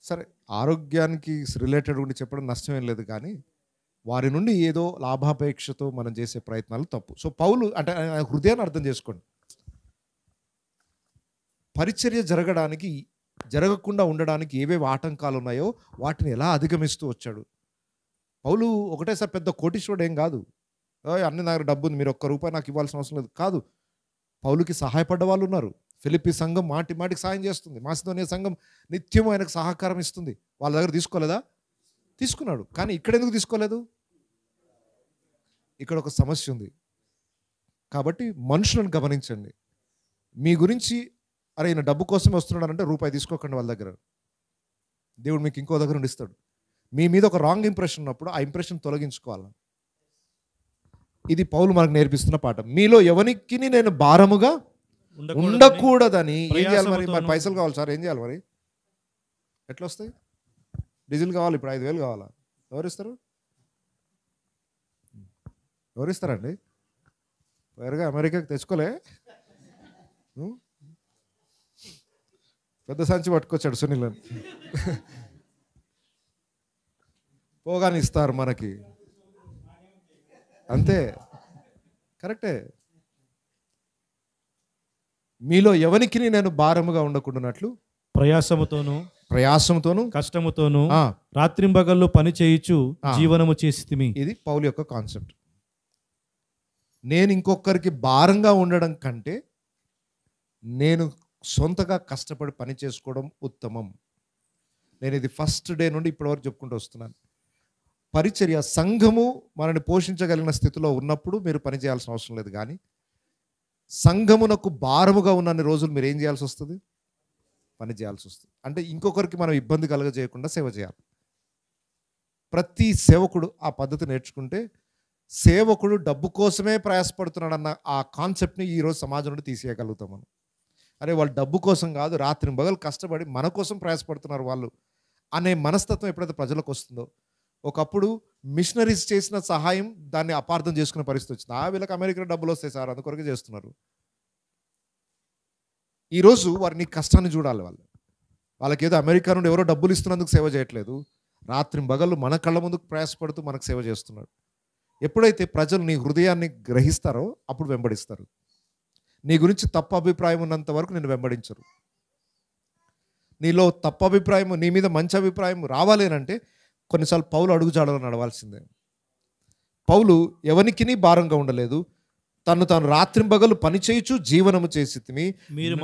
సరే, ఆరోగ్యానికి రిలేటెడ్ ఉండి చెప్పడం నష్టమేం లేదు, కానీ వారి నుండి ఏదో లాభాపేక్షతో మనం చేసే ప్రయత్నాలు తప్పు. సో పౌలు అంటే హృదయాన్ని అర్థం చేసుకోండి. పరిచర్య జరగకుండా ఉండడానికి ఏవేవి ఆటంకాలు ఉన్నాయో వాటిని ఎలా అధిగమిస్తూ వచ్చాడు. పౌలు ఒకటేసారి పెద్ద కోటీశ్వరుడు ఏం కాదు. అన్ని దగ్గర డబ్బు ఉంది, మీరు ₹1 నాకు ఇవ్వాల్సిన అవసరం లేదు కాదు. పౌలుకి సహాయపడ్డ వాళ్ళు ఉన్నారు. ఫిలిప్పీ సంఘం మాటికి సాయం చేస్తుంది. మాసిదోనియా సంఘం నిత్యం ఆయనకు సహకారం ఇస్తుంది. వాళ్ళ దగ్గర తీసుకోలేదా? తీసుకున్నాడు. కానీ ఇక్కడ ఎందుకు తీసుకోలేదు? ఇక్కడ ఒక సమస్య ఉంది. కాబట్టి మనుషులను గమనించండి. మీ గురించి అరే ఈయన డబ్బు కోసమే వస్తున్నాడు అంటే ₹1 తీసుకోకండి వాళ్ళ దగ్గర. దేవుడు మీకు ఇంకో దగ్గర నుండి ఇస్తాడు. మీ మీద ఒక రాంగ్ ఇంప్రెషన్ ఉన్నప్పుడు ఆ ఇంప్రెషన్ తొలగించుకోవాలి. ఇది పౌలు మనకు నేర్పిస్తున్న పాఠం. మీలో ఎవరికి నేను భారముగా ఉండకూడదని. ఏం చేయాలి మరి పైసలు కావాలి సార్, ఏం చేయాలి మరి? ఎట్లా వస్తాయి? డీజిల్ కావాలి, ఇప్పుడు 5,000 కావాలా? ఎవరిస్తారు? ఎవరిస్తారండి? వేరుగా అమెరికాకి తెచ్చుకోలే. పెద్ద సంచి పట్టుకొచ్చాడు సునీల్ అని. పోగానే ఇస్తారు మనకి, అంతే. కరెక్టే. మీలో ఎవనికి నేను భారముగా ఉండకుండానట్లు ప్రయాసముతోను కష్టముతోను ఆ, రాత్రింబగళ్ళు పని చేయుచు ఆ. జీవనము చేసితిమి. ఇది పౌలు యొక్క కాన్సెప్ట్. నేను ఇంకొకరికి భారంగా ఉండడం కంటే నేను సొంతగా కష్టపడి పని చేసుకోవడం ఉత్తమం. నేను ఇది ఫస్ట్ డే నుండి ఇప్పటివరకు చెప్పుకుంటూ వస్తున్నాను. పరిచర్య, సంఘము మనల్ని పోషించగలిగిన స్థితిలో ఉన్నప్పుడు మీరు పని చేయాల్సిన అవసరం లేదు. కానీ సంఘమునకు భారముగా ఉన్నన్ని రోజులు మీరు ఏం చేయాల్సి వస్తుంది? పని చేయాల్సి వస్తుంది. అంటే ఇంకొకరికి మనం ఇబ్బంది కలగజేయకుండా సేవ చేయాలి. ప్రతి సేవకుడు ఆ పద్ధతి నేర్చుకుంటే, సేవకుడు డబ్బు కోసమే ప్రయాసపడుతున్నాడన్న ఆ కాన్సెప్ట్ని ఈరోజు సమాజం నుండి తీసేయగలుగుతాం మనం. అరే వాళ్ళు డబ్బు కోసం కాదు, రాత్రి పగలు కష్టపడి మన కోసం ప్రయాసపడుతున్నారు వాళ్ళు అనే మనస్తత్వం ఎప్పుడైతే ప్రజలకు వస్తుందో, ఒకప్పుడు మిషనరీస్ చేసిన సహాయం దాన్ని అపార్థం చేసుకునే పరిస్థితి వచ్చింది. వీళ్ళకి అమెరికాలో డబ్బులు వస్తాయి సార్, అందుకొరకే చేస్తున్నారు. ఈరోజు వారిని కష్టాన్ని చూడాలి. వాళ్ళకి ఏదో అమెరికా నుండి ఎవరో డబ్బులు ఇస్తున్నందుకు సేవ చేయట్లేదు. రాత్రి పగళ్ళు మన కళ్ళ ముందుకు ప్రయాసపడుతూ మనకు సేవ చేస్తున్నాడు. ఎప్పుడైతే ప్రజలు నీ హృదయాన్ని గ్రహిస్తారో అప్పుడు వెంబడిస్తారు. నీ గురించి తప్పు అభిప్రాయం ఉన్నంత వరకు నేను వెంబడించరు. నీలో తప్పు అభిప్రాయం, నీ మీద మంచి అభిప్రాయం రావాలి అంటే కొన్నిసార్లు పౌలు అడుగుజాడలో నడవాల్సిందే. పౌలు ఎవనికిని భారంగా ఉండలేదు. తాను రాత్రింబగలు పని చేయుచు జీవనము చేసి మీరు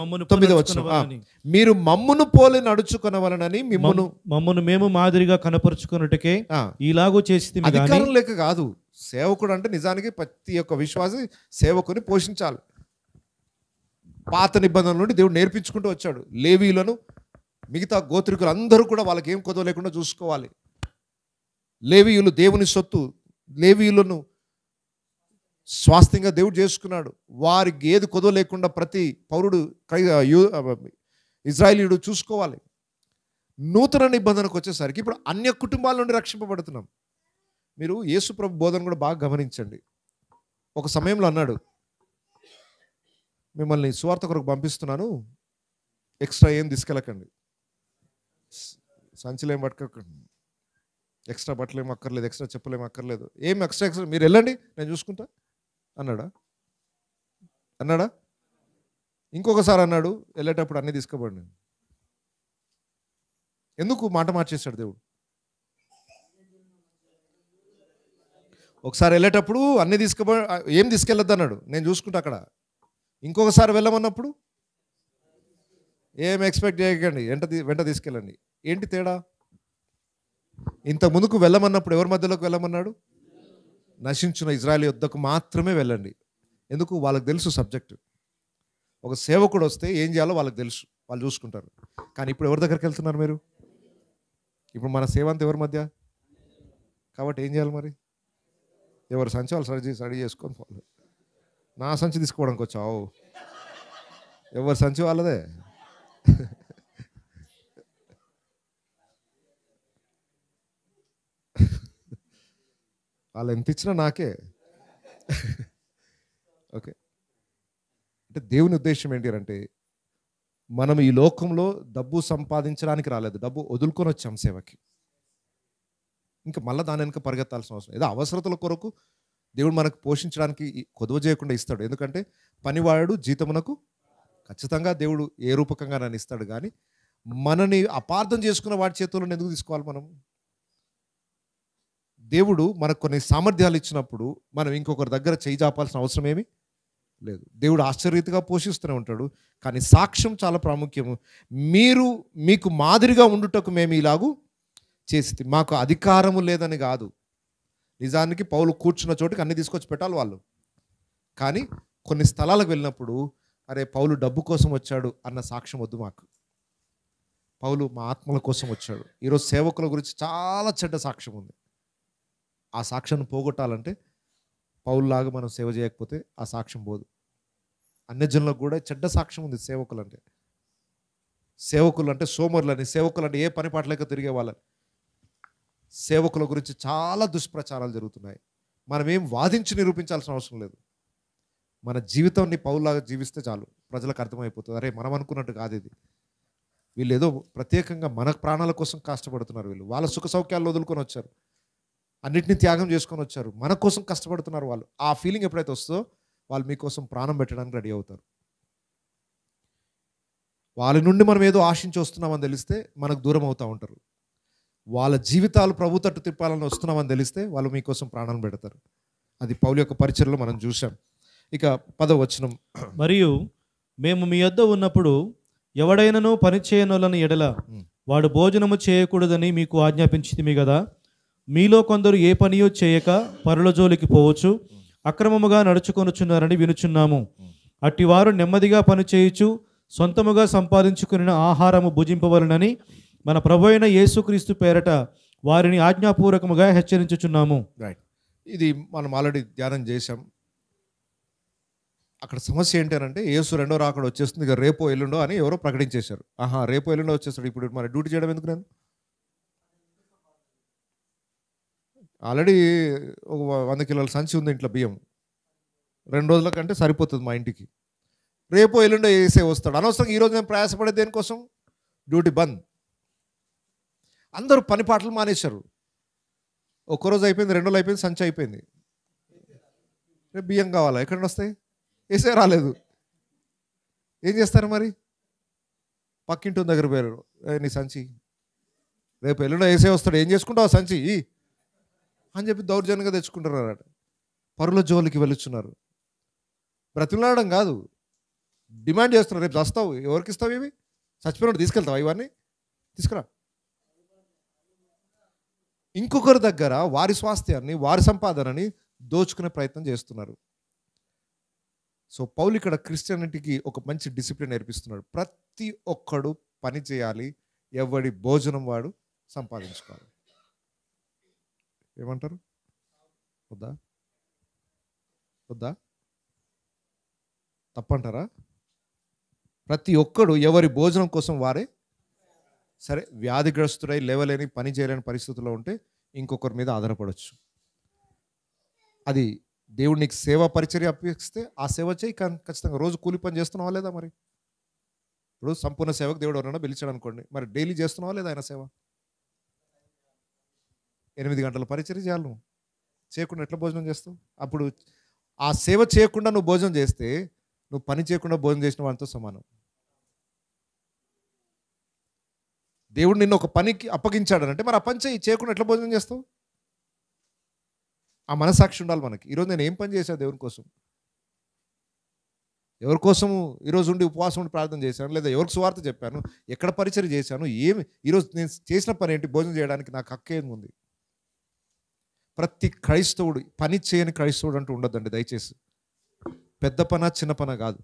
మమ్మును పోలి నడుచుకొనవలనని మమ్మును మేము మాదిరిగా కనపరుచుకున్నట్టుకే ఇలాగూ చేసి అధికారం లేక కాదు. సేవకుడు అంటే నిజానికి ప్రతి ఒక్క విశ్వాసి సేవకుని పోషించాలి. పాత నిబంధనల నుండి దేవుడు నేర్పించుకుంటూ వచ్చాడు. లేవీలను, మిగతా గోత్రికులు అందరూ కూడా వాళ్ళకి ఏం కొదవ లేకుండా చూసుకోవాలి. లేవీయులు దేవుని సొత్తు, లేవీయులను స్వాస్థ్యంగా దేవుడు చేసుకున్నాడు. వారికి ఏది కొదవ లేకుండా ప్రతి పౌరుడు, ఇజ్రాయేలీయుడు చూసుకోవాలి. నూతన నిబంధనకు వచ్చేసరికి ఇప్పుడు అన్య కుటుంబాల నుండి రక్షింపబడుతున్నాం. మీరు యేసు ప్రభు బోధన కూడా బాగా గమనించండి. ఒక సమయంలో అన్నాడు, మిమ్మల్ని సువార్త కొరకు పంపిస్తున్నాను, ఎక్స్ట్రా ఏం తీసుకెళ్ళకండి, సంచులు ఏం పట్టుకోకండి, ఎక్స్ట్రా బట్టలు ఏం అక్కర్లేదు, ఎక్స్ట్రా చెప్పులు ఏం అక్కర్లేదు, ఏం ఎక్స్ట్రా మీరు వెళ్ళండి నేను చూసుకుంటా అన్నాడా? ఇంకొకసారి అన్నాడు, వెళ్ళేటప్పుడు అన్నీ తీసుకోబడి. ఎందుకు మాట మార్చేశాడు దేవుడు? ఒకసారి వెళ్ళేటప్పుడు అన్నీ ఏం తీసుకెళ్ళొద్దు అన్నాడు, నేను చూసుకుంటా అక్కడ. ఇంకొకసారి వెళ్ళమన్నప్పుడు ఏం ఎక్స్పెక్ట్ చేయకండి, వెంట తీసుకెళ్ళండి. ఏంటి తేడా? ఇంత ముందుకు వెళ్ళమన్నప్పుడు ఎవరి మధ్యలోకి వెళ్ళమన్నాడు? నశించిన ఇజ్రాయేల్ యుద్ధకు మాత్రమే వెళ్ళండి. ఎందుకు? వాళ్ళకి తెలుసు సబ్జెక్టు. ఒక సేవకుడు వస్తే ఏం చేయాలో వాళ్ళకి తెలుసు, వాళ్ళు చూసుకుంటారు. కానీ ఇప్పుడు ఎవరి దగ్గరికి వెళ్తున్నారు మీరు? ఇప్పుడు మన సేవ అంతా ఎవరి మధ్య? కాబట్టి ఏం చేయాలి మరి? ఎవరు సంచి వాళ్ళు రెడీ చేసుకొని పోవాలి. నా సంచి తీసుకోవడానికి వచ్చావు, ఎవరి సంచి వాళ్ళదే. వాళ్ళు ఎంత ఇచ్చినా నాకే. ఓకే, అంటే దేవుని ఉద్దేశం ఏంటి అంటే, మనం ఈ లోకంలో డబ్బు సంపాదించడానికి రాలేదు, డబ్బు వదులుకొని వచ్చాం సేవకి. ఇంకా మళ్ళీ దాని వెనుక పరిగెత్తాల్సిన అవసరం. ఏదో అవసరతల కొరకు దేవుడు మనకు పోషించడానికి కొదువ చేయకుండా ఇస్తాడు. ఎందుకంటే పనివాడు జీతమునకు ఖచ్చితంగా దేవుడు ఏ రూపకంగా నన్ను ఇస్తాడు. కానీ మనని అపార్థం చేసుకున్న వాడి చేతుల్లో ఎందుకు తీసుకోవాలి మనం? దేవుడు మనకు కొన్ని సామర్థ్యాలు ఇచ్చినప్పుడు మనం ఇంకొకరి దగ్గర చేయి చాపాల్సిన అవసరం ఏమీ లేదు. దేవుడు ఆశ్చర్యరీతిగా పోషిస్తూనే ఉంటాడు. కానీ సాక్ష్యం చాలా ప్రాముఖ్యము. మీకు మాదిరిగా ఉండుటకు మేము ఇలాగూ చేసి, మాకు అధికారము లేదని కాదు. నిజానికి పౌలు కూర్చున్న చోటుకి అన్ని తీసుకొచ్చి పెట్టాలి వాళ్ళు. కానీ కొన్ని స్థలాలకు వెళ్ళినప్పుడు, అరే పౌలు డబ్బు కోసం వచ్చాడు అన్న సాక్ష్యం వద్దు మాకు. పౌలు మా ఆత్మల కోసం వచ్చాడు. ఈరోజు సేవకుల గురించి చాలా చెడ్డ సాక్ష్యం ఉంది. ఆ సాక్ష్యాన్ని పోగొట్టాలంటే పౌలులాగా మనం సేవ చేయకపోతే ఆ సాక్ష్యం పోదు. అన్యజనులకు కూడా చెడ్డ సాక్ష్యం ఉంది సేవకులు అంటే. సేవకులు అంటే సోమరులని, సేవకులు అంటే ఏ పని పాటలేక తిరిగే వాళ్ళని. సేవకుల గురించి చాలా దుష్ప్రచారాలు జరుగుతున్నాయి. మనం ఏం వాదించి నిరూపించాల్సిన అవసరం లేదు. మన జీవితాన్ని పౌలులాగా జీవిస్తే చాలు, ప్రజలకు అర్థమైపోతుంది, అరే మనం అనుకున్నట్టు కాదు ఇది. వీళ్ళు ఏదో ప్రత్యేకంగా మన ప్రాణాల కోసం కష్టపడుతున్నారు. వీళ్ళు వాళ్ళ సుఖ సౌఖ్యాలు వదులుకొని వచ్చారు, అన్నిటిని త్యాగం చేసుకొని వచ్చారు, మన కోసం కష్టపడుతున్నారు వాళ్ళు. ఆ ఫీలింగ్ ఎప్పుడైతే వస్తుందో వాళ్ళు మీకోసం ప్రాణం పెట్టడానికి రెడీ అవుతారు. వాళ్ళ నుండి మనం ఏదో ఆశించి వస్తున్నామని తెలిస్తే మనకు దూరం అవుతూ ఉంటారు. వాళ్ళ జీవితాలు ప్రభు తట్టు తిప్పాలని వస్తున్నామని తెలిస్తే వాళ్ళు మీకోసం ప్రాణం పెడతారు. అది పౌలు యొక్క పరిచర్యలో మనం చూసాం. ఇక 10వ వచనం. మరియు మేము మీ యొద్ద ఉన్నప్పుడు ఎవడైనను పని చేయనొల్లని ఎడల వాడు భోజనము చేయకూడదని మీకు ఆజ్ఞాపించితిమి కదా. మీలో కొందరు ఏ పనియో చేయక పరుల జోలికి పోవచ్చు, అక్రమముగా నడుచుకొనుచున్నారని వినుచున్నాము. అట్టివారు నెమ్మదిగా పని చేయుచు సొంతముగా సంపాదించుకుని ఆహారము భుజింపవలనని మన ప్రభువైన యేసుక్రీస్తు పేరట వారిని ఆజ్ఞాపూర్వకముగా హెచ్చరించుచున్నాము. రైట్, ఇది మనం ఆల్రెడీ ధ్యానం చేశాం. అక్కడ సమస్య ఏంటంటే యేసు రెండో రాకడ వచ్చేస్తుంది, ఇక రేపో ఎల్లుండో అని ఎవరో ప్రకటించేశారు. రేపో ఎల్లుండో వచ్చేస్తాడు, ఇప్పుడు మరి డ్యూటీ చేయడం ఎందుకు? నేను ఆల్రెడీ ఒక 100 కిలోల సంచి ఉంది ఇంట్లో బియ్యం, 2 రోజుల కంటే సరిపోతుంది మా ఇంటికి. రేపో ఎల్లుండో వేసే వస్తాడు. అనవసరంగా ఈరోజు నేను ప్రయాసపడే దేనికోసం? డ్యూటీ బంద్. అందరూ పని పాటలు మానేశారు. ఒక్కరోజు అయిపోయింది, 2 రోజులు అయిపోయింది, సంచి అయిపోయింది. రేపు బియ్యం కావాలా? ఎక్కడ వస్తాయి? వేసే రాలేదు. ఏం చేస్తారు మరి? పక్కింటి దగ్గర పోయారు, నీ సంచి రేపు ఎల్లుండో వేసే వస్తాడు, ఏం చేసుకుంటావు సంచి అని చెప్పి దౌర్జన్యంగా తెచ్చుకుంటారు అన్నమాట. పరుల జోలికి వెళుచున్నారు. బ్రతిమలాడడం కాదు, డిమాండ్ చేస్తున్నారు. రేపు చస్తావు, ఎవరికి ఇస్తావు? ఇవి చచ్చిపోయినట్టు తీసుకెళ్తావు, ఇవన్నీ తీసుకురా. ఇంకొకరి దగ్గర వారి స్వాస్థ్యాన్ని, వారి సంపాదనని దోచుకునే ప్రయత్నం చేస్తున్నారు. సో పౌలు ఇక్కడ క్రిస్టియానిటీకి ఒక మంచి డిసిప్లిన్ నేర్పిస్తున్నాడు. ప్రతి ఒక్కడు పని చేయాలి, ఎవడి భోజనం వాడు సంపాదించుకోవాలి. ఏమంటారు? వద్దా? వద్దా? తప్పంటారా? ప్రతి ఒక్కడు ఎవరి భోజనం కోసం వారే. సరే, వ్యాధిగ్రస్తుడై లేవలేని, పని చేయలేని పరిస్థితుల్లో ఉంటే ఇంకొకరి మీద ఆధారపడవచ్చు. అది దేవుడు నీకు సేవా పరిచర్య అప్పగిస్తే ఆ సేవ చేయి. ఖచ్చితంగా రోజు కూలి పని చేస్తున్నావా లేదా? మరి ఇప్పుడు సంపూర్ణ సేవకు దేవుడు ఎవరైనా పిలిచాడు అనుకోండి, మరి డైలీ చేస్తున్నావా లేదా ఆయన సేవ? 8 గంటల పరిచర్య చేయాలి. నువ్వు చేయకుండా ఎట్లా భోజనం చేస్తావు? అప్పుడు ఆ సేవ చేయకుండా నువ్వు భోజనం చేస్తే నువ్వు పని చేయకుండా భోజనం చేసిన వాడితో సమానం. దేవుడు నిన్ను ఒక పనికి అప్పగించాడనంటే మరి ఆ పని చేయకుండా ఎట్లా భోజనం చేస్తావు? ఆ మనసాక్షి ఉండాలి మనకి. ఈరోజు నేను ఏం పని చేశాను దేవుని కోసం? ఎవరి కోసము ఈరోజు ఉండి ఉపవాసం ఉండి ప్రార్థన చేశాను, లేదా ఎవరికి సువార్త చెప్పాను, ఎక్కడ పరిచర్య చేశాను, ఏమి ఈరోజు నేను చేసిన పని ఏంటి? భోజనం చేయడానికి నాకు హక్కు ఏముంది? ప్రతి క్రైస్తవుడు పని చేయని క్రైస్తవుడు అంటూ ఉండొద్దండి దయచేసి. పెద్ద పన చిన్న పన కాదు.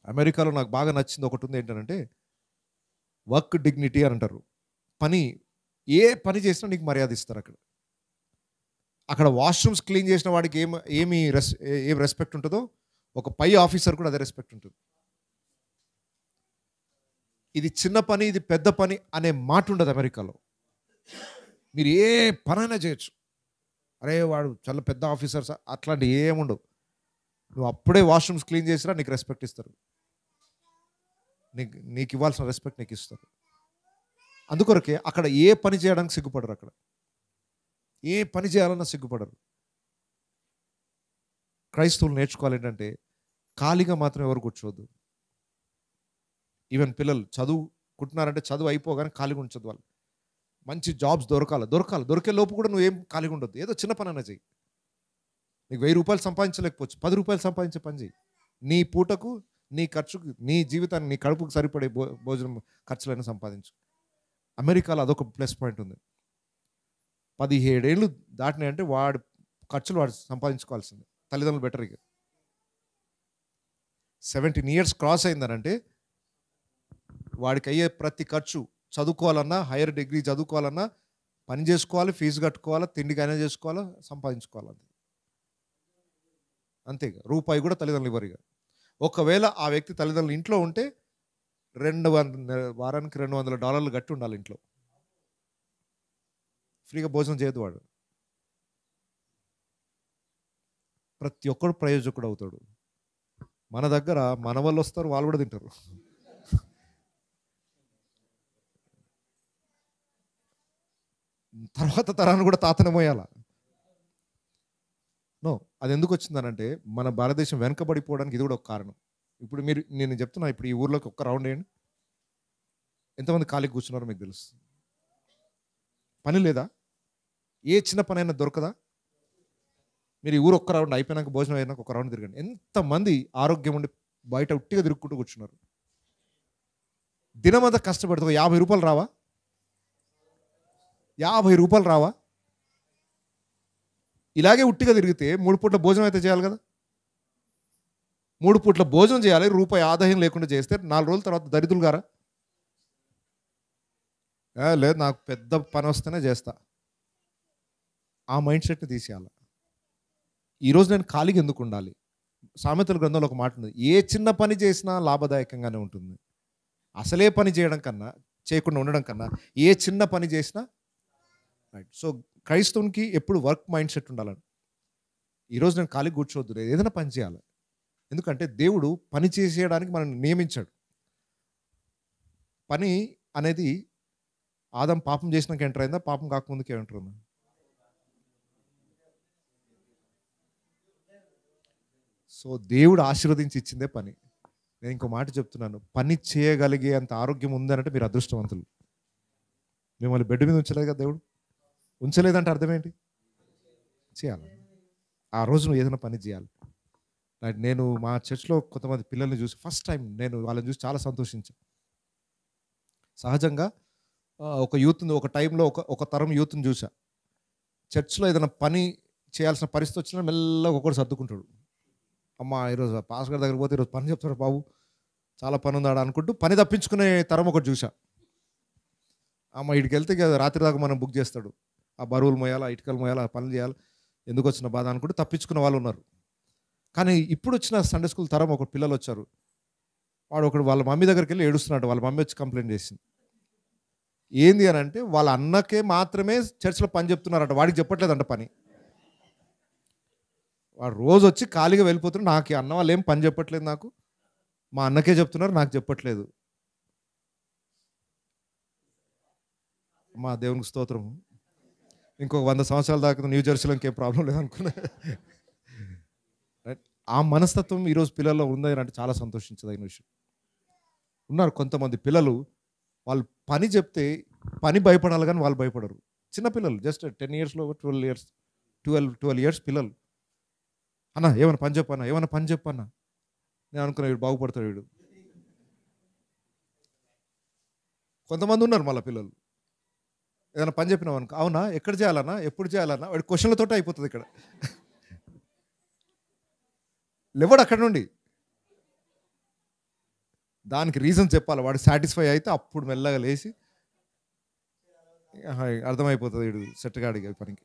అమెరికాలో నాకు బాగా నచ్చింది ఒకటి ఉంది, ఏంటంటే వర్క్ డిగ్నిటీ అని అంటారు. పని, ఏ పని చేసినా నీకు మర్యాద ఇస్తారు. అక్కడ వాష్రూమ్స్ క్లీన్ చేసిన వాడికి ఏం రెస్పెక్ట్ ఉంటుందో ఒక పై ఆఫీసర్ కూడా అదే రెస్పెక్ట్ ఉంటుంది. ఇది చిన్న పని, ఇది పెద్ద పని అనే మాట ఉండదు అమెరికాలో. మీరు ఏ పనైనా చేయొచ్చు. అరే వాడు చాలా పెద్ద ఆఫీసర్స్ అట్లాంటివి ఏముండవు. నువ్వు అప్పుడే వాష్రూమ్స్ క్లీన్ చేసినా నీకు రెస్పెక్ట్ ఇస్తారు. నీకు ఇవ్వాల్సిన రెస్పెక్ట్ నీకు ఇస్తారు. అందుకొరకే అక్కడ ఏ పని చేయడానికి సిగ్గుపడరు. అక్కడ ఏ పని చేయాలన్నా సిగ్గుపడరు. క్రైస్తవులు నేర్చుకోవాలి ఏంటంటే ఖాళీగా మాత్రం ఎవరు కూర్చోవద్దు. ఈవెన్ పిల్లలు చదువుకుంటున్నారంటే చదువు అయిపోగానే ఖాళీగా ఉంచదు. వాళ్ళు మంచి జాబ్స్ దొరికే లోపు కూడా నువ్వు ఏం ఖాళీగా ఉండొద్దు. ఏదో చిన్న పని అయినా చెయ్యి. నీకు 1000 రూపాయలు సంపాదించలేకపోవచ్చు, 10 రూపాయలు సంపాదించే పని చెయ్యి. నీ పూటకు, నీ ఖర్చుకు, నీ జీవితాన్ని, నీ కడుపుకు సరిపడే భోజనం ఖర్చులైనా సంపాదించు. అమెరికాలో అదొక ప్లస్ పాయింట్ ఉంది. 17 ఏళ్ళు దాటినాయంటే వాడు ఖర్చులు వాడు సంపాదించుకోవాల్సిందే. తల్లిదండ్రులు బెటర్. ఇక 17 years క్రాస్ అయిందనంటే వాడికి అయ్యే ప్రతి ఖర్చు, చదువుకోవాలన్నా, హైయర్ డిగ్రీ చదువుకోవాలన్నా పని చేసుకోవాలి, ఫీజు కట్టుకోవాలా, తిండికైనా చేసుకోవాలా, సంపాదించుకోవాలి. అంతేగా, రూపాయి కూడా తల్లిదండ్రులు ఇవ్వరు. ఇక ఒకవేళ ఆ వ్యక్తి తల్లిదండ్రులు ఇంట్లో ఉంటే వారానికి $200 కట్టి ఉండాలి ఇంట్లో. ఫ్రీగా భోజనం చేయదు వాడు. ప్రతి ఒక్కడు ప్రయోజకుడు అవుతాడు. మన దగ్గర మన వాళ్ళు వస్తారు, వాళ్ళు కూడా తింటారు. తర్వాత తరాన్ని కూడా తాతనే మోయాల. నో, అది ఎందుకు వచ్చిందనంటే మన భారతదేశం వెనకబడిపోవడానికి ఇది కూడా ఒక కారణం. ఇప్పుడు నేను చెప్తున్నా, ఇప్పుడు ఈ ఊర్లోకి ఒక్క రౌండ్ వేయండి, ఎంతమంది ఖాళీకి కూర్చున్నారో మీకు తెలుసు. పని లేదా? ఏ చిన్న పని అయినా దొరకదా? మీరు ఈ ఊరు ఒక్క రౌండ్ అయిపోయినాక, భోజనం అయినాక ఒక రౌండ్ తిరగండి, ఎంతమంది ఆరోగ్యం ఉండి బయట ఉట్టిగా తిరుగుకుంటూ కూర్చున్నారు. దినమంతా కష్టపడుతుంది, 50 రూపాయలు రావా? 50 రూపాయలు రావా? ఇలాగే ఉట్టిగా తిరిగితే 3 పూట్ల భోజనం అయితే చేయాలి కదా. 3 పూట్ల భోజనం చేయాలి, రూపాయి ఆదాయం లేకుండా చేస్తే 4 రోజుల తర్వాత దరిద్రులు గారా? లేదు, నాకు పెద్ద పని వస్తేనే చేస్తా, ఆ మైండ్ సెట్ని తీసేయాలి. ఈరోజు నేను ఖాళీగా ఎందుకు ఉండాలి? సామెతల గ్రంథంలో ఒక మాట ఉంది, ఏ చిన్న పని చేసినా లాభదాయకంగానే ఉంటుంది. అసలే పని చేయడం కన్నా, చేయకుండా ఉండడం కన్నా ఏ చిన్న పని చేసినా రైట్. సో క్రైస్తవునికి ఎప్పుడు వర్క్ మైండ్ సెట్ ఉండాలని. ఈరోజు నేను ఖాళీ కూర్చోవద్దు, లేదు, ఏదైనా పని చేయాలి. ఎందుకంటే దేవుడు పని చేసేయడానికి మనం నియమించాడు. పని అనేది ఆదం పాపం చేసినాక ఎంటర్ అయిందా, పాపం కాకముందుకే ఎంటర్ అయిందా? సో దేవుడు ఆశీర్వదించి ఇచ్చిందే పని. నేను ఇంకో మాట చెప్తున్నాను, పని చేయగలిగే అంత ఆరోగ్యం ఉందనంటే మీరు అదృష్టవంతులు. మిమ్మల్ని బెడ్ మీద ఉంచలేదు కదా దేవుడు. ఉంచలేదంటే అర్థం ఏంటి? చేయాలి. ఆ రోజు నువ్వు ఏదైనా పని చేయాలి. నేను మా చర్చ్లో కొంతమంది పిల్లల్ని చూసి ఫస్ట్ టైం నేను వాళ్ళని చూసి చాలా సంతోషించాను. సహజంగా ఒక యూత్ని, ఒక టైంలో ఒక తరం యూత్ని చూసా. చర్చ్లో ఏదైనా పని చేయాల్సిన పరిస్థితి వచ్చినా మెల్లగా ఒకటి సర్దుకుంటాడు. అమ్మ ఈరోజు పాస్ గారి దగ్గరికి పోతే ఈరోజు పని చెప్తాడు, బాబు చాలా పని ఉందాడు అనుకుంటూ పని తప్పించుకునే తరం ఒకటి చూసా. అమ్మ ఇటుకి వెళ్తే రాత్రి దాకా మనం బుక్ చేస్తాడు, ఆ బరువులు మోయాలా, ఇటుకలు మోయాలా, పనులు చేయాలి, ఎందుకు వచ్చిన బాధ అనుకుంటూ తప్పించుకున్న వాళ్ళు ఉన్నారు. కానీ ఇప్పుడు వచ్చిన సండే స్కూల్ తరం ఒక పిల్లలు వచ్చారు. వాడు ఒకడు వాళ్ళ మమ్మీ దగ్గరికి వెళ్ళి ఏడుస్తున్నాడు. వాళ్ళ మమ్మీ వచ్చి కంప్లైంట్ చేసింది. ఏంది అని అంటే వాళ్ళ అన్నకే మాత్రమే చర్చ్లో పని చెప్తున్నారట, వాడికి చెప్పట్లేదంట పని. వాడు రోజు వచ్చి ఖాళీగా వెళ్ళిపోతున్నాడు, నాకు అన్న వాళ్ళు ఏం పని చెప్పట్లేదు, నాకు మా అన్నకే చెప్తున్నారు, నాకు చెప్పట్లేదు. మా దేవునికి స్తోత్రం. ఇంకొక 100 సంవత్సరాల దాకా న్యూ జెర్సీలో ఇంకేం ప్రాబ్లం లేదనుకున్నా. రైట్. ఆ మనస్తత్వం ఈరోజు పిల్లల్లో ఉందని అంటే చాలా సంతోషించదగిన విషయం. ఉన్నారు కొంతమంది పిల్లలు, వాళ్ళు పని చెప్తే పని భయపడాలి కానీ వాళ్ళు భయపడరు. చిన్నపిల్లలు, జస్ట్ 10 ఇయర్స్లో 12 ఇయర్స్ పిల్లలు. అన్న ఏమైనా పని చెప్పన్నా, ఏమైనా పని చెప్పన్నా. నేను అనుకున్నా వీడు బాగుపడతాడు వీడు. కొంతమంది ఉన్నారు మళ్ళీ పిల్లలు, ఏదైనా పని చెప్పినావు అనుకో, అవునా, ఎక్కడ చేయాలన్నా, ఎప్పుడు చేయాలన్నా, వాడి క్వశ్చన్లతో అయిపోతుంది. ఇక్కడ లేవాడు అక్కడ నుండి, దానికి రీజన్ చెప్పాలి, వాడు సాటిస్ఫై అయితే అప్పుడు మెల్లగా లేచి అర్థమైపోతుంది వీడు సెట్గాడికి పనికి.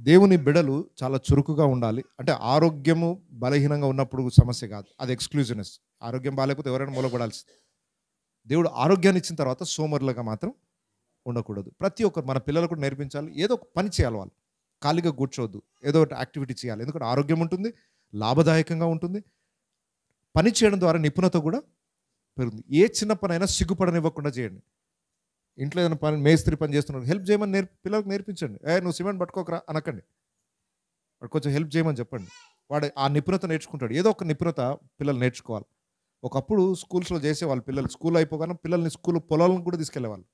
దేవుని బిడలు చాలా చురుకుగా ఉండాలి. అంటే ఆరోగ్యము బలహీనంగా ఉన్నప్పుడు సమస్య కాదు, అది ఎక్స్క్లూజివ్నెస్. ఆరోగ్యం బాగాలేకపోతే ఎవరైనా మూలపడాల్సింది. దేవుడు ఆరోగ్యాన్ని ఇచ్చిన తర్వాత సోమరులుగా మాత్రం ఉండకూడదు. ప్రతి ఒక్కరు మన పిల్లలు కూడా నేర్పించాలి, ఏదో ఒక పని చేయాలి. వాళ్ళు ఖాళీగా కూర్చోవద్దు, ఏదో ఒకటి యాక్టివిటీ చేయాలి. ఎందుకంటే ఆరోగ్యం ఉంటుంది, లాభదాయకంగా ఉంటుంది. పని చేయడం ద్వారా నిపుణత కూడా పెరుగుతుంది. ఏ చిన్న పని అయినా సిగ్గుపడనివ్వకుండా చేయండి. ఇంట్లో ఏదైనా పని, మేస్త్రి పని చేస్తున్నారు, హెల్ప్ చేయమని పిల్లలకు నేర్పించండి. నువ్వు సిమెంట్ పట్టుకోకరా అనకండి, వాడు కొంచెం హెల్ప్ చేయమని చెప్పండి. వాడు ఆ నిపుణత నేర్చుకుంటాడు. ఏదో ఒక నిపుణత పిల్లలు నేర్చుకోవాలి. ఒకప్పుడు స్కూల్స్లో చేసేవాళ్ళు, పిల్లలు స్కూల్ అయిపోగానే పిల్లల్ని స్కూల్ పొలాలను కూడా తీసుకెళ్లేవాళ్ళు.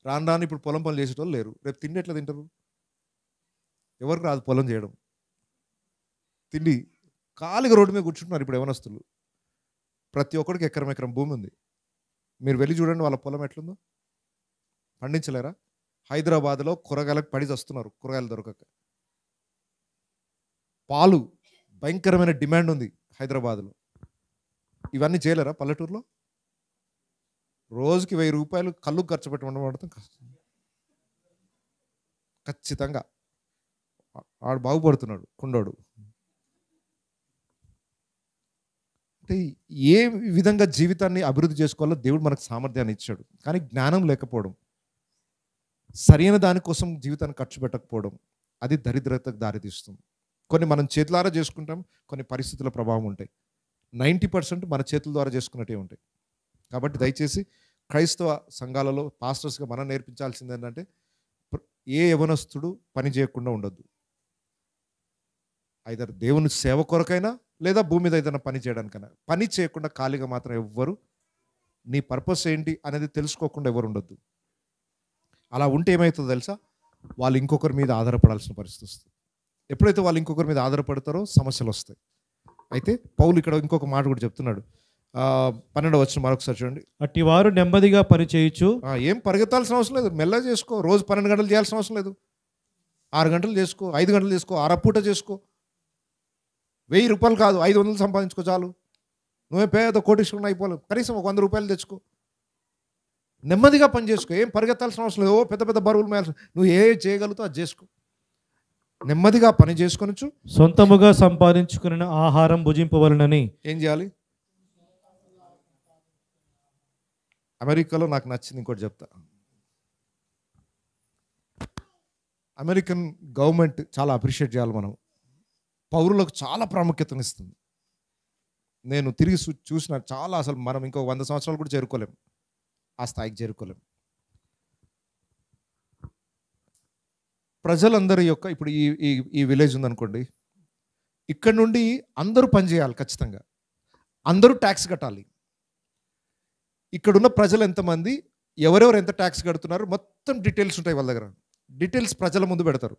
రాను ఇప్పుడు పొలం పనులు చేసేటోళ్ళు లేరు. రేపు తిండి ఎట్లా తింటారు? ఎవరికి రాదు పొలం చేయడం. తిండి ఖాళీగా రోడ్డు మీద కూర్చుంటున్నారు ఇప్పుడు యవనస్తులు. ప్రతి ఒక్కడికి ఎకరం భూమి ఉంది. మీరు వెళ్ళి చూడండి వాళ్ళ పొలం ఎట్లుందో. పండించలేరా? హైదరాబాద్లో కూరగాయలకు పడి వస్తున్నారు, కూరగాయలు దొరకక. పాలు భయంకరమైన డిమాండ్ ఉంది హైదరాబాద్లో. ఇవన్నీ చేయలేరా పల్లెటూరులో? రోజుకి 1000 రూపాయలు కళ్ళు ఖర్చు పెట్టడం కష్టం. ఖచ్చితంగా వాడు బాగుపడుతున్నాడు కుండోడు. అంటే ఏ విధంగా జీవితాన్ని అభివృద్ధి చేసుకోవాలో దేవుడు మనకు సామర్థ్యాన్ని ఇచ్చాడు. కానీ జ్ఞానం లేకపోవడం, సరైన దానికోసం జీవితాన్ని ఖర్చు పెట్టకపోవడం, అది దరిద్రతకు దారితీస్తుంది. కొన్ని మనం చేతులారా చేసుకుంటాం, కొన్ని పరిస్థితుల ప్రభావం ఉంటాయి. 90% మన చేతుల ద్వారా చేసుకున్నట్టే ఉంటాయి. కాబట్టి దయచేసి క్రైస్తవ సంఘాలలో పాస్టర్స్గా మనం నేర్పించాల్సింది ఏంటంటే ఏ యవనస్తుడు పని చేయకుండా ఉండొద్దు. ఐదర్ దేవుని సేవ కొరకైనా లేదా భూమి మీద ఏదైనా పని చేయడానికైనా పని చేయకుండా ఖాళీగా మాత్రం ఎవ్వరు నీ పర్పస్ ఏంటి అనేది తెలుసుకోకుండా ఎవరు ఉండొద్దు. అలా ఉంటే ఏమవుతుందో తెలుసా, వాళ్ళు ఇంకొకరి మీద ఆధారపడాల్సిన పరిస్థితి వస్తుంది. ఎప్పుడైతే వాళ్ళు ఇంకొకరి మీద ఆధారపడతారో సమస్యలు వస్తాయి. అయితే పౌలు ఇక్కడ ఇంకొక మాట కూడా చెప్తున్నాడు. 12వ వచనం మరొకసారి చూడండి. అట్టి వారు నెమ్మదిగా పని చేయొచ్చు. ఏం పరిగెత్తాల్సిన అవసరం లేదు, మెల్లగా చేసుకో. రోజు 12 గంటలు చేయాల్సిన అవసరం లేదు. 6 గంటలు చేసుకో, 5 గంటలు చేసుకో, అరపూట చేసుకో. 1000 రూపాయలు కాదు, 500 సంపాదించుకో చాలు. నువ్వే పేద కోటీశ్వరుని అయిపోలేవు. కనీసం ఒక 100 రూపాయలు తెచ్చుకో. నెమ్మదిగా పని చేసుకో. ఏం పరిగెత్తాల్సిన అవసరం లేదు. పెద్ద పెద్ద బరువులు మేయాల్సిన, నువ్వు ఏ చేయగలుగుతావు అది చేసుకో. నెమ్మదిగా పని చేసుకొనొచ్చు. సొంతముగా సంపాదించుకున్న ఆహారం భుజింపవలనని. ఏం చేయాలి? అమెరికాలో నాకు నచ్చింది ఇంకోటి చెప్తా. అమెరికన్ గవర్నమెంట్ చాలా అప్రిషియేట్ చేయాలి. మనం పౌరులకు చాలా ప్రాముఖ్యతనిస్తుంది. నేను తిరిగి చూసిన చాలా, అసలు మనం ఇంకో 100 సంవత్సరాలు కూడా చేరుకోలేం, ఆ స్థాయికి చేరుకోలేం. ప్రజలందరి యొక్క ఇప్పుడు ఈ విలేజ్ ఉందనుకోండి, ఇక్కడ నుండి అందరూ పని చేయాలి ఖచ్చితంగా, అందరూ ట్యాక్స్ కట్టాలి. ఇక్కడున్న ప్రజలు ఎంతమంది, ఎవరెవరు ఎంత ట్యాక్స్ కడుతున్నారు మొత్తం డీటెయిల్స్ ఉంటాయి వాళ్ళ దగ్గర. డీటెయిల్స్ ప్రజల ముందు పెడతారు.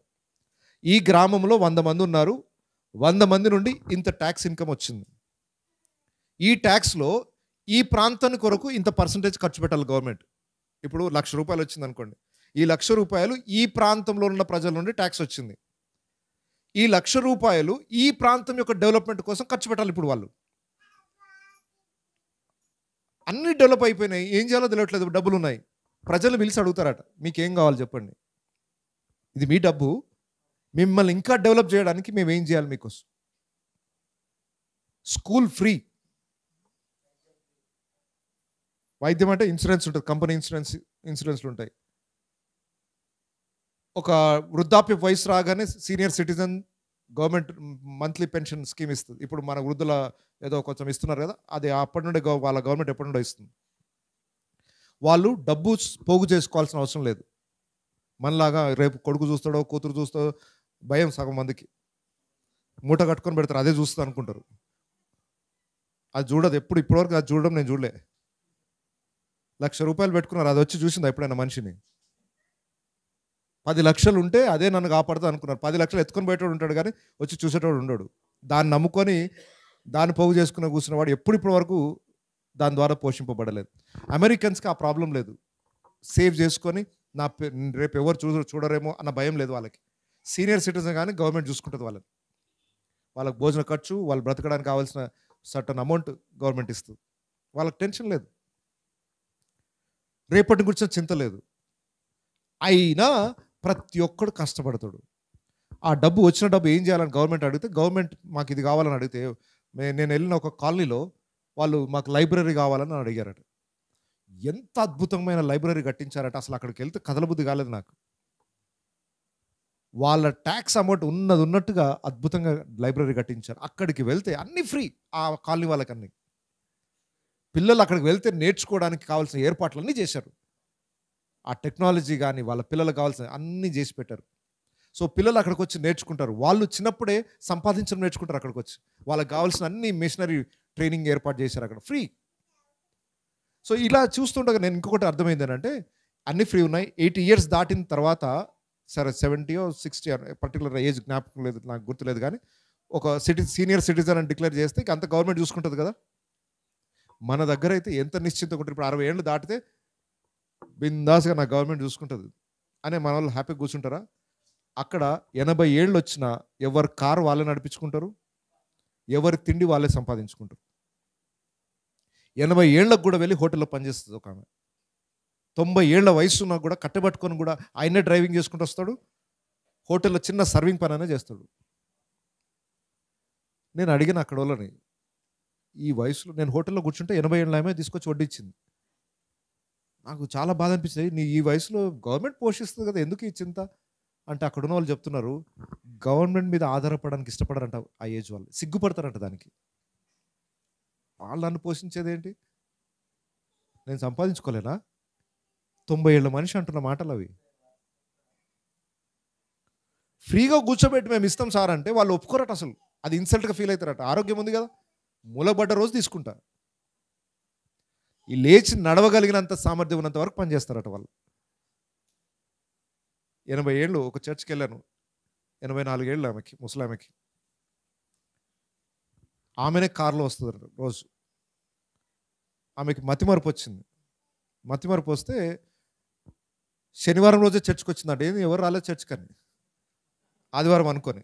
ఈ గ్రామంలో 100 మంది ఉన్నారు, 100 మంది నుండి ఇంత ట్యాక్స్ ఇన్కమ్ వచ్చింది, ఈ ట్యాక్స్లో ఈ ప్రాంతాన్ని కొరకు ఇంత పర్సంటేజ్ ఖర్చు పెట్టాలి గవర్నమెంట్. ఇప్పుడు 1,00,000 రూపాయలు వచ్చింది అనుకోండి, ఈ 1,00,000 రూపాయలు ఈ ప్రాంతంలో ఉన్న ప్రజల నుండి ట్యాక్స్ వచ్చింది. ఈ 1,00,000 రూపాయలు ఈ ప్రాంతం యొక్క డెవలప్మెంట్ కోసం ఖర్చు పెట్టాలి. ఇప్పుడు వాళ్ళు అన్ని డెవలప్ అయిపోయినాయి, ఏం చేయాలో తెలియట్లేదు, డబ్బులు ఉన్నాయి. ప్రజలు పిలిచి అడుగుతారట, మీకేం కావాలి చెప్పండి, ఇది మీ డబ్బు, మిమ్మల్ని ఇంకా డెవలప్ చేయడానికి మేము ఏం చేయాలి మీకోసం. స్కూల్ ఫ్రీ, వైద్యం అంటే ఇన్సూరెన్స్ ఉంటుంది, కంపెనీ ఇన్సూరెన్స్లు ఉంటాయి. ఒక వృద్ధాప్య వయసు రాగానే senior citizen government monthly pension scheme ఇస్తుంది. ఇప్పుడు మన వృద్ధుల ఏదో కొంచెం ఇస్తున్నారు కదా, అది అప్పటి నుండి వాళ్ళ గవర్నమెంట్ ఎప్పటి నుండో ఇస్తుంది. వాళ్ళు డబ్బు పోగు చేసుకోవాల్సిన అవసరం లేదు. మనలాగా రేపు కొడుకు చూస్తాడో కూతురు చూస్తాడో భయం సగం మందికి. మూట కట్టుకొని పెడతారు, అదే చూస్తుంది అనుకుంటారు. అది చూడదు, ఇప్పటివరకు అది చూడడం నేను చూడలే. 1,00,000 రూపాయలు పెట్టుకున్నారు, అది వచ్చి చూసింది ఎప్పుడైనా మనిషిని? 10 లక్షలు ఉంటే అదే నన్ను కాపాడుతుంది అనుకున్నారు. 10 లక్షలు ఎత్తుకొని పోయేటోడు ఉంటాడు కానీ వచ్చి చూసేటోడు ఉండడు. దాన్ని నమ్ముకొని దాన్ని పోగు చేసుకుని కూర్చున్నవాడు ఇప్పటి వరకు దాని ద్వారా పోషింపబడలేదు. అమెరికన్స్కి ఆ ప్రాబ్లం లేదు. సేవ్ చేసుకొని రేపు ఎవరు చూడరేమో అన్న భయం లేదు వాళ్ళకి. సీనియర్ సిటిజన్ కానీ గవర్నమెంట్ చూసుకుంటుంది వాళ్ళకి భోజన ఖర్చు, వాళ్ళు బ్రతకడానికి కావాల్సిన సర్టన్ అమౌంట్ గవర్నమెంట్ ఇస్తుంది. వాళ్ళకి టెన్షన్ లేదు, రేపటి గురించి చింత లేదు. అయినా ప్రతి ఒక్కడు కష్టపడతాడు. ఆ డబ్బు వచ్చిన డబ్బు ఏం చేయాలని గవర్నమెంట్ అడిగితే, గవర్నమెంట్ మాకు ఇది కావాలని అడిగితే, నేను వెళ్ళిన ఒక కాలనీలో వాళ్ళు మాకు లైబ్రరీ కావాలని అడిగారట. ఎంత అద్భుతమైన లైబ్రరీ కట్టించారట, అసలు అక్కడికి వెళ్తే కదలబుద్ధి కాలేదు నాకు. వాళ్ళ ట్యాక్స్ అమౌంట్ ఉన్నట్టుగా అద్భుతంగా లైబ్రరీ కట్టించారు. అక్కడికి వెళ్తే అన్నీ ఫ్రీ, ఆ కాలనీ వాళ్ళకి అన్నీ. పిల్లలు అక్కడికి వెళ్తే నేర్చుకోవడానికి కావాల్సిన ఏర్పాట్లు అన్నీ చేశారు. ఆ టెక్నాలజీ కానీ వాళ్ళ పిల్లలకు కావాల్సిన అన్నీ చేసి పెట్టారు. సో పిల్లలు అక్కడికి వచ్చి నేర్చుకుంటారు. వాళ్ళు చిన్నప్పుడే సంపాదించడం నేర్చుకుంటారు. అక్కడికి వచ్చి వాళ్ళకి కావాల్సిన అన్ని మిషనరీ ట్రైనింగ్ ఏర్పాటు చేశారు అక్కడ ఫ్రీ. సో ఇలా చూస్తుండగా నేను ఇంకొకటి అర్థమైంది ఏంటంటే, అన్ని ఫ్రీ ఉన్నాయి. 80 years దాటిన తర్వాత, సరే 70 or 60 పర్టికులర్ ఏజ్ జ్ఞాపకం లేదు, నాకు గుర్తులేదు, కానీ ఒక సీనియర్ సిటిజన్ అని డిక్లేర్ చేస్తే అంత గవర్నమెంట్ చూసుకుంటుంది కదా. మన దగ్గర అయితే ఎంత నిశ్చింతగా ఉంటుంది. ఇప్పుడు 60 ఏళ్ళు దాటితే బిందాస్గా నా గవర్నమెంట్ చూసుకుంటుంది అనే మన వాళ్ళు హ్యాపీగా కూర్చుంటారా? అక్కడ 80 ఏళ్ళు వచ్చినా ఎవరి కారు వాళ్ళే నడిపించుకుంటారు, ఎవరి తిండి వాళ్ళే సంపాదించుకుంటారు. 80 ఏళ్ళకు కూడా వెళ్ళి హోటల్లో పనిచేస్తుంది ఒక ఆమె. 90 ఏళ్ల వయసు ఉన్నా కూడా కట్టబట్టుకొని కూడా ఆయనే డ్రైవింగ్ చేసుకుంటూ వస్తాడు, హోటల్లో చిన్న సర్వింగ్ పని అనే చేస్తాడు. నేను అడిగిన అక్కడ వాళ్ళని, ఈ వయసులో నేను హోటల్లో కూర్చుంటే 80 ఏళ్ళ ఆమె తీసుకొచ్చి వడ్డించింది. నాకు చాలా బాధ అనిపించింది. నీ ఈ వయసులో గవర్నమెంట్ పోషిస్తుంది కదా, ఎందుకు ఈ చింత అంటే, అక్కడున్న వాళ్ళు చెప్తున్నారు గవర్నమెంట్ మీద ఆధారపడడానికి ఇష్టపడరంట ఆ ఏజ్ వాళ్ళు, సిగ్గుపడతారంట దానికి. వాళ్ళు నన్ను పోషించేది ఏంటి? నేను సంపాదించుకోలేనా? 90 ఏళ్ళ మనిషి అంటున్న మాటలు అవి. ఫ్రీగా కూర్చోబెట్టి మేము ఇస్తాం సార్ అంటే వాళ్ళు ఒప్పుకోరట. అసలు అది ఇన్సల్ట్గా ఫీల్ అవుతారట. ఆరోగ్యం ఉంది కదా, మూలబడ్డ రోజు తీసుకుంటా. ఈ లేచి నడవగలిగినంత సామర్థ్యం ఉన్నంత వరకు పనిచేస్తారట వాళ్ళు. 80 ఏళ్ళు ఒక చర్చ్కి వెళ్ళాను. 84 ఏళ్ళు ఆమెకి, ముసలామెకి. ఆమెనే కారులో వస్తుంది రోజు. ఆమెకి మతిమరుపు వచ్చింది. మతిమరుపు వస్తే శనివారం రోజే చర్చ్కి వచ్చిందంట. ఏంది ఎవరు రాలేదు చర్చ్కి అని, ఆదివారం అనుకొని.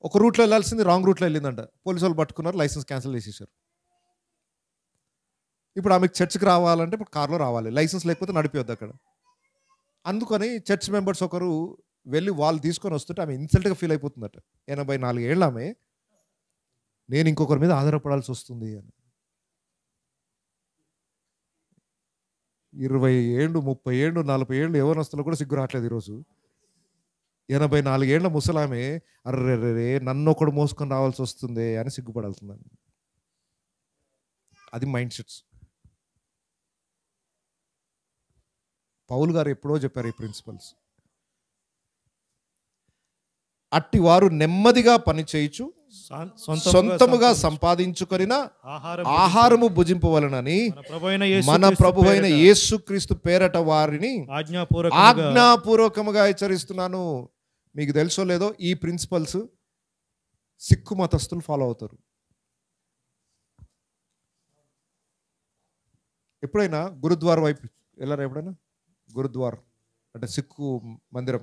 ఒక రూట్లో వెళ్ళాల్సింది రాంగ్ రూట్లో వెళ్ళిందంట. పోలీసు వాళ్ళు పట్టుకున్నారు, లైసెన్స్ క్యాన్సిల్ చేసేసారు. ఇప్పుడు ఆమెకు చర్చ్కి రావాలంటే ఇప్పుడు కార్లో రావాలి, లైసెన్స్ లేకపోతే నడిపేయొద్దు అక్కడ. అందుకని చర్చ్ మెంబర్స్ ఒకరు వెళ్ళి వాళ్ళు తీసుకొని వస్తుంటే ఆమె ఇన్సల్ట్గా ఫీల్ అయిపోతుందట. 84 ఏళ్ళు ఆమె, నేను ఇంకొకరి మీద ఆధారపడాల్సి వస్తుంది అని. 20 ఏళ్ళు, 30 ఏళ్ళు, 40 ఏళ్ళు యవ్వనస్తులు కూడా సిగ్గు రావట్లేదు ఈరోజు. 84 ఏళ్ళ ముసలామె అర్రెర్రే నన్ను ఒకడు మోసుకొని రావాల్సి వస్తుంది అని సిగ్గుపడాల్సిందని. అది మైండ్ సెట్స్. పౌలు గారు ఎప్పుడో చెప్పారు ఈ ప్రిన్సిపల్స్. అట్టి వారు నెమ్మదిగా పని చేయుచు సొంతముగా సంపాదించుకొనిన ఆహారము భుజింపవలనని మన ప్రభువైన యేసుక్రీస్తు పేరట వారిని ఆజ్ఞాపూర్వకముగా హెచ్చరిస్తున్నాను. మీకు తెలుసో లేదో ఈ ప్రిన్సిపల్స్ సిక్కు మతస్థులు ఫాలో అవుతారు. ఎప్పుడైనా గురుద్వార్ వైపు వెళ్ళారా? ఎప్పుడైనా గురుద్వార్ అంటే సిక్కు మందిరం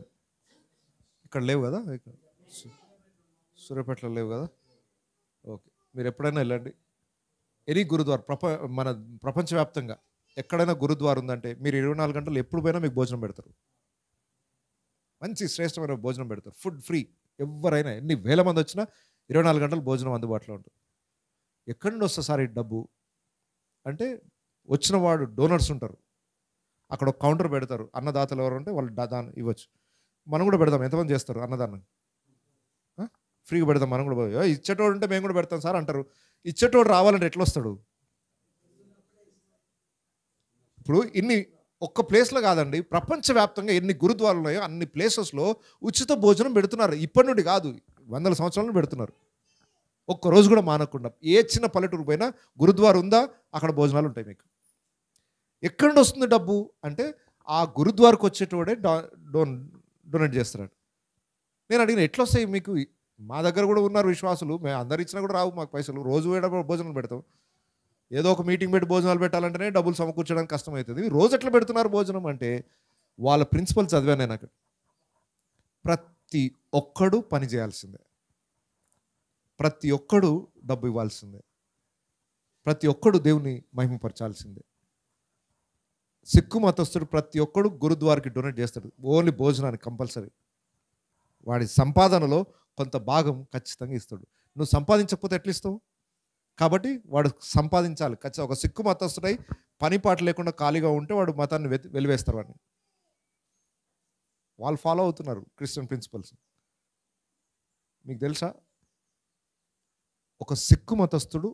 ఇక్కడ లేవు కదా, సూర్యాపేటలో లేవు కదా. ఓకే, మీరు ఎప్పుడైనా వెళ్ళండి. ఎనీ గురుద్వార్ మన ప్రపంచవ్యాప్తంగా ఎక్కడైనా గురుద్వార్ ఉందంటే మీరు 24 గంటలు ఎప్పుడు పోయినా మీకు భోజనం పెడతారు. మంచి శ్రేష్టమైన భోజనం పెడతారు, ఫుడ్ ఫ్రీ. ఎవరైనా ఎన్ని వేల మంది వచ్చినా 24 గంటలు భోజనం అందుబాటులో ఉంటుంది. ఎక్కడి నుండి వస్తుంది సార్ ఈ డబ్బు అంటే, వచ్చిన వాడు డోనర్స్ ఉంటారు, అక్కడ ఒక కౌంటర్ పెడతారు. అన్నదాతలు ఎవరు ఉంటే వాళ్ళు దానం ఇవ్వచ్చు. మనం కూడా పెడదాం. ఎంతమంది చేస్తారు అన్నదానం? ఫ్రీగా పెడదాం. మనం కూడా ఇచ్చేటోడు ఉంటే మేము కూడా పెడతాం సార్ అంటారు. ఇచ్చేటోడు రావాలంటే ఎట్లా వస్తాడు? ఇప్పుడు ఇన్ని ఒక్క ప్లేస్లో కాదండి, ప్రపంచవ్యాప్తంగా ఎన్ని గురుద్వారాలు ఉన్నాయో అన్ని ప్లేసెస్లో ఉచిత భోజనం పెడుతున్నారు. ఇప్పటి నుండి కాదు, 100 సంవత్సరాల నుండి పెడుతున్నారు. ఒక్కరోజు కూడా మానకుండా. ఏ చిన్న పల్లెటూరు పోయినా గురుద్వారా ఉందా, అక్కడ భోజనాలు ఉంటాయి మీకు. ఎక్కడి నుండి వస్తుంది డబ్బు అంటే, ఆ గురుద్వారకు వచ్చేటోడే డొనేట్ చేస్తున్నాడు. నేను అడిగిన ఎట్లా వస్తాయి మీకు? మా దగ్గర కూడా ఉన్నారు విశ్వాసులు, మేము అందరు ఇచ్చినా కూడా రావు మాకు పైసలు. రోజు భోజనం పెడతాం. ఏదో ఒక మీటింగ్ పెట్టి భోజనాలు పెట్టాలంటేనే డబ్బులు సమకూర్చడానికి కష్టమవుతుంది. రోజు ఎట్లా పెడుతున్నారు భోజనం అంటే, వాళ్ళ ప్రిన్సిపల్ చదివాను నేను అక్కడ. ప్రతి ఒక్కడు పని చేయాల్సిందే, ప్రతి ఒక్కడు డబ్బు ఇవ్వాల్సిందే, ప్రతి ఒక్కడు దేవుని మహిమపరచాల్సిందే. సిక్కు మతస్థుడు ప్రతి ఒక్కడు గురుద్వారాకి డొనేట్ చేస్తాడు, ఓన్లీ భోజనానికి కంపల్సరీ. వాడి సంపాదనలో కొంత భాగం ఖచ్చితంగా ఇస్తాడు. నువ్వు సంపాదించకపోతే ఎట్లా ఇస్తావు? కాబట్టి వాడు సంపాదించాలి ఖచ్చితంగా. ఒక సిక్కు మతస్థుడై పని పాట లేకుండా ఖాళీగా ఉంటే వాడు మతాన్ని వెలివేస్తారు. వాడిని వాళ్ళు ఫాలో అవుతున్నారు క్రిస్టియన్ ప్రిన్సిపల్స్. మీకు తెలుసా, ఒక సిక్కు మతస్థుడు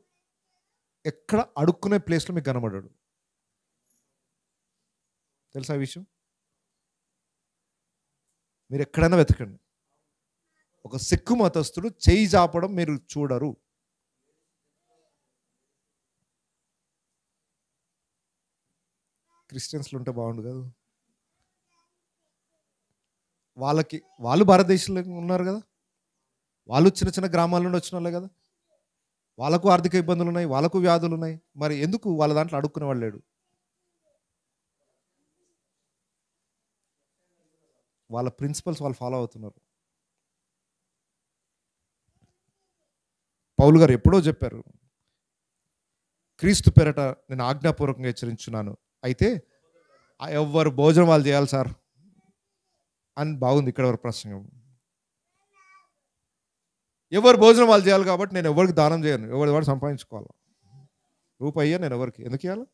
ఎక్కడ అడుక్కునే ప్లేస్లో మీకు కనబడ్డాడు? తెలుసా ఈ విషయం? మీరు ఎక్కడైనా వెతకండి, ఒక సిక్కు మతస్థుడు చేయి చాపడం మీరు చూడరు. క్రిస్టియన్స్లు ఉంటే బాగుండు కదా. వాళ్ళు భారతదేశంలో ఉన్నారు కదా, వాళ్ళు చిన్న చిన్న గ్రామాల నుండి వచ్చిన వాళ్ళే కదా. వాళ్ళకు ఆర్థిక ఇబ్బందులు ఉన్నాయి, వాళ్ళకు వ్యాధులు ఉన్నాయి. మరి ఎందుకు వాళ్ళ దాంట్లో అడుక్కునే వాళ్ళు లేడు? వాళ్ళ ప్రిన్సిపల్స్ వాళ్ళు ఫాలో అవుతున్నారు. పౌలు గారు ఎప్పుడో చెప్పారు, క్రీస్తు పేరట నేను ఆజ్ఞాపూర్వకంగా హెచ్చరించున్నాను, అయితే ఎవరు భోజనం వాళ్ళు చేయాలి సార్ అని. బాగుంది ఇక్కడ వరకు ప్రసంగం. ఎవరు భోజనం వాళ్ళు చేయాలి కాబట్టి నేను ఎవరికి దానం చేయను, ఎవరి వాడు సంపాదించుకోవాలి. రూపాయి నేను ఎవరికి ఎందుకు ఇవ్వాలి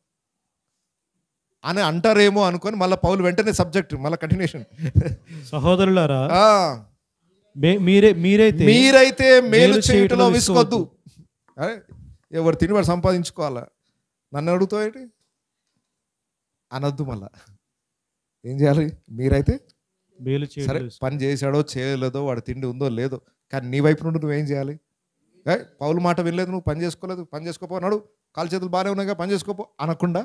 అని అంటారేమో అనుకొని మళ్ళీ పౌలు వెంటనే సబ్జెక్ట్ మళ్ళీ కంటిన్యూషన్. సహోదరులారా, మీరైతే మేలు చేయటంలో విసుకొద్దు. ఎవరు తిని వాడు సంపాదించుకోవాలా. నన్ను అడుగుతావు ఏంటి అనొద్దు. మళ్ళా ఏం చేయాలి? మీరైతే మేలు సరే చేయడం పని చేశాడో చేయలేదో, వాడు తిండి ఉందో లేదో, కానీ నీ వైపు నుండి నువ్వేం చేయాలి? పౌలు మాట వినలేదు, నువ్వు పని చేసుకోలేదు, పని చేసుకోపోనాడు, కాలు చేతులు బాగానే ఉన్నాయిగా, పని చేసుకోపో అనకుండా.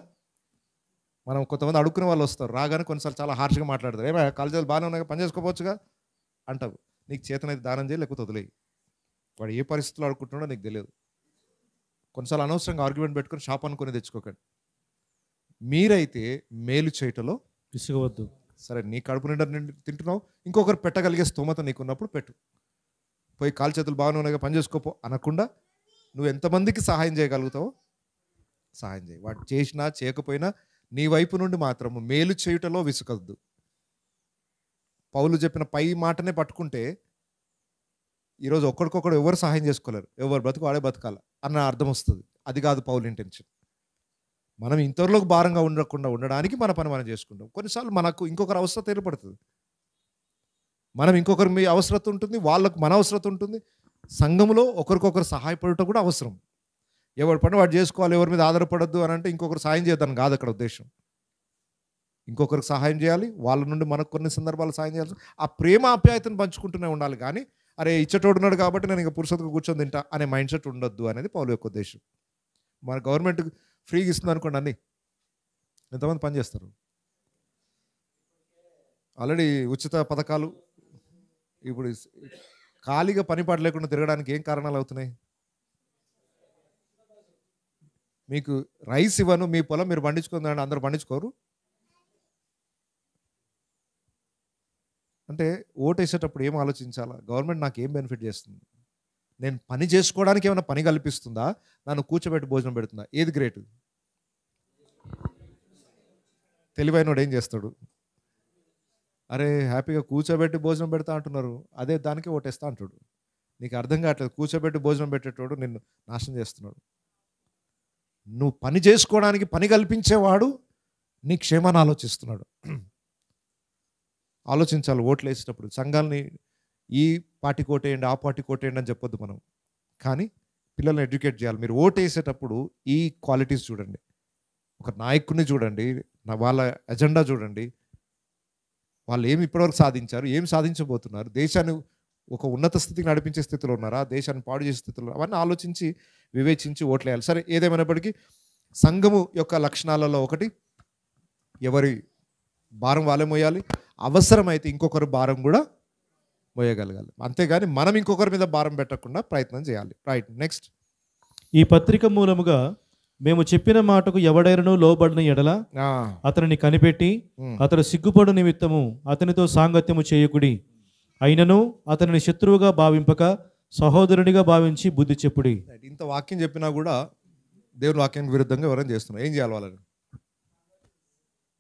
మనం కొంతమంది అడుక్కునే వాళ్ళు వస్తారు, రాగానే కొన్నిసార్లు చాలా హార్ష్గా మాట్లాడతారు. ఏమైనా కాలు చేతులు బాగానే ఉన్నాయిగా, పని చేసుకోపోవచ్చుగా అంటావు. నీకు చేతనైతే దానం చేయి, లేకపోతే వదిలేయి. వాడు ఏ పరిస్థితుల్లో అడుక్కుంటున్నాడో నీకు తెలియదు. కొన్నిసార్లు అనవసరంగా ఆర్గ్యుమెంట్ పెట్టుకొని షాప్ అనుకుని తెచ్చుకోకండి. మీరైతే మేలు చేయటంలో విసుగవద్దు. సరే నీ కడుపు నిండా తింటున్నావు, ఇంకొకరు పెట్టగలిగే స్తోమత నీకున్నప్పుడు పెట్టు. పోయి కాలు చేతులు బాగానే ఉన్నాయిగా, పని చేసుకోపో అనకుండా నువ్వు ఎంతమందికి సహాయం చేయగలుగుతావో సహాయం చేయి. వాడు చేసినా చేయకపోయినా నీ వైపు నుండి మాత్రము మేలు చేయుటలో విసుకద్దు. పౌలు చెప్పిన పై మాటనే పట్టుకుంటే ఈరోజు ఒక్కడికొకడు ఎవరు సహాయం చేసుకోలేరు, ఎవరు బతుకు వాడే బతకాల అన్న అర్థం వస్తుంది. అది కాదు పౌలు ఇంటెన్షన్. మనం ఇంతవరకు భారంగా ఉండకుండా ఉండడానికి మన పని మనం చేసుకుంటాం. కొన్నిసార్లు మనకు ఇంకొకరు అవసరం ఏర్పడుతుంది, మనం ఇంకొకరి మీ అవసరత ఉంటుంది, వాళ్ళకు మన అవసరత ఉంటుంది. సంఘంలో ఒకరికొకరు సహాయపడటం కూడా అవసరం. ఎవరి పని వాడు చేసుకోవాలి, ఎవరి మీద ఆధారపడద్దు అని అంటే ఇంకొకరు సహాయం చేద్దాం కాదు అక్కడ ఉద్దేశం. ఇంకొకరికి సహాయం చేయాలి, వాళ్ళ నుండి మనకు కొన్ని సందర్భాలు సహాయం చేయాల్సి, ఆ ప్రేమ ఆప్యాయతను పంచుకుంటూనే ఉండాలి. కానీ అరే ఇచ్చటోడు ఉన్నాడు కాబట్టి నేను ఇంకా పురుషులకు కూర్చొని తింటా అనే మైండ్ సెట్ ఉండొద్దు అనేది పౌలు యొక్క ఉద్దేశం. మన గవర్నమెంట్ ఫ్రీగా ఇస్తుంది అనుకోండి, అన్నీ ఎంతమంది పని చేస్తారు? ఆల్రెడీ ఉచిత పథకాలు. ఇప్పుడు ఖాళీగా పని పాట లేకుండా తిరగడానికి ఏం కారణాలు అవుతున్నాయి? మీకు రైస్ ఇవ్వను, మీ పొలం మీరు పండించుకుందండి, అందరూ పండించుకోరు. అంటే ఓటేసేటప్పుడు ఏం ఆలోచించాలా? గవర్నమెంట్ నాకు ఏం బెనిఫిట్ చేస్తుంది? నేను పని చేసుకోవడానికి ఏమైనా పని కల్పిస్తుందా, నన్ను కూర్చోబెట్టి భోజనం పెడుతుందా? ఏది గ్రేట్? తెలివైనోడు ఏం చేస్తాడు? అరే హ్యాపీగా కూర్చోబెట్టి భోజనం పెడతా అంటున్నారు, అదే దానికి ఓటేస్తా అంటాడు. నీకు అర్థం కావట్లేదు, కూర్చోబెట్టి భోజనం పెట్టేటోడు నిన్ను నాశనం చేస్తున్నాడు. నువ్వు పని చేసుకోవడానికి పని కల్పించేవాడు నీ క్షేమాన్ని ఆలోచిస్తున్నాడు. ఆలోచించాలి ఓట్లు వేసేటప్పుడు. సంఘాలని ఈ పార్టీ కోటేయండి, ఆ పార్టీ కోటేయండి అని చెప్పొద్దు మనం. కానీ పిల్లల్ని ఎడ్యుకేట్ చేయాలి. మీరు ఓటు వేసేటప్పుడు ఈ క్వాలిటీస్ చూడండి. ఒక నాయకుడిని చూడండి, వాళ్ళ ఎజెండా చూడండి, వాళ్ళు ఏమి ఇప్పటివరకు సాధించారు, ఏం సాధించబోతున్నారు, దేశాన్ని ఒక ఉన్నత స్థితికి నడిపించే స్థితిలో ఉన్నారా, దేశాన్ని పాడు చేసే స్థితిలో, అవన్నీ ఆలోచించి వివేచించి ఓట్లు వేయాలి. సరే ఏదేమైనప్పటికీ సంఘము యొక్క లక్షణాలలో ఒకటి, ఎవరి భారం వాళ్ళే మోయాలి, అవసరమైతే ఇంకొకరు భారం కూడా మోయగలగాలి. అంతేగాని మనం ఇంకొకరి మీద భారం పెట్టకుండా ప్రయత్నం చేయాలి. Right, next. ఈ పత్రిక మూలముగా మేము చెప్పిన మాటకు ఎవడైనను లోబడిన ఎడల అతనిని కనిపెట్టి అతడు సిగ్గుపడు నిమిత్తము అతనితో సాంగత్యము చేయకుడి. అయినను అతనిని శత్రువుగా భావింపక సహోదరునిగా భావించి బుద్ధి చెప్పుడి. ఇంత వాక్యం చెప్పినా కూడా దేవుని వాక్యానికి విరుద్ధంగా ఎవరైనా చేస్తున్నారు, ఏం చేయాలి? వాళ్ళని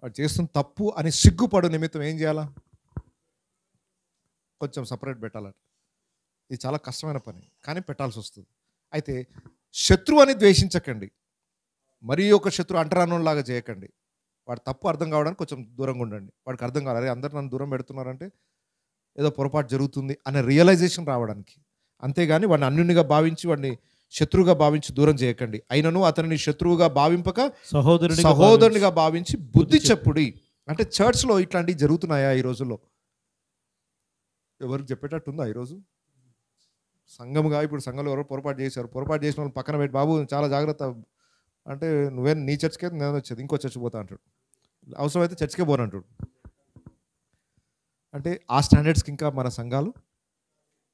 వాడు చేస్తున్న తప్పు అని సిగ్గుపడు నిమిత్తం ఏం చేయాలా? కొంచెం సపరేట్ పెట్టాలంట. ఇది చాలా కష్టమైన పని, కానీ పెట్టాల్సి వస్తుంది. అయితే శత్రువు అని ద్వేషించకండి, మరి ఒక శత్రువు అంటరానులాగా చేయకండి. వాడు తప్పు అర్థం కావడానికి కొంచెం దూరంగా ఉండండి. వాడికి అర్థం కావాలి, అందరు నన్ను దూరం పెడుతున్నారంటే ఏదో పొరపాటు జరుగుతుంది అనే రియలైజేషన్ రావడానికి. అంతేగాని వాడిని అన్యునిగా భావించి వాడిని శత్రువుగా భావించి దూరం చేయకండి. అయినను అతనిని శత్రువుగా భావింపక సహోదరునిగా భావించి బుద్ధి చెప్పుడి. అంటే చర్చ్లో ఇట్లాంటివి జరుగుతున్నాయా ఈ రోజుల్లో? ఎవరికి చెప్పేటట్టుందా ఈరోజు? సంఘముగా ఇప్పుడు సంఘంలో ఎవరో పొరపాటు చేశారు, పొరపాటు చేసిన వాళ్ళు పక్కన పెట్టి, బాబు చాలా జాగ్రత్త అంటే, నువ్వేం నీ చర్చ్కే నేను వచ్చేది, ఇంకో చర్చ్ పోతా అంటాడు. అవసరమైతే చర్చ్కే పోనంటాడు. అంటే ఆ స్టాండర్డ్స్కి ఇంకా మన సంఘాలు,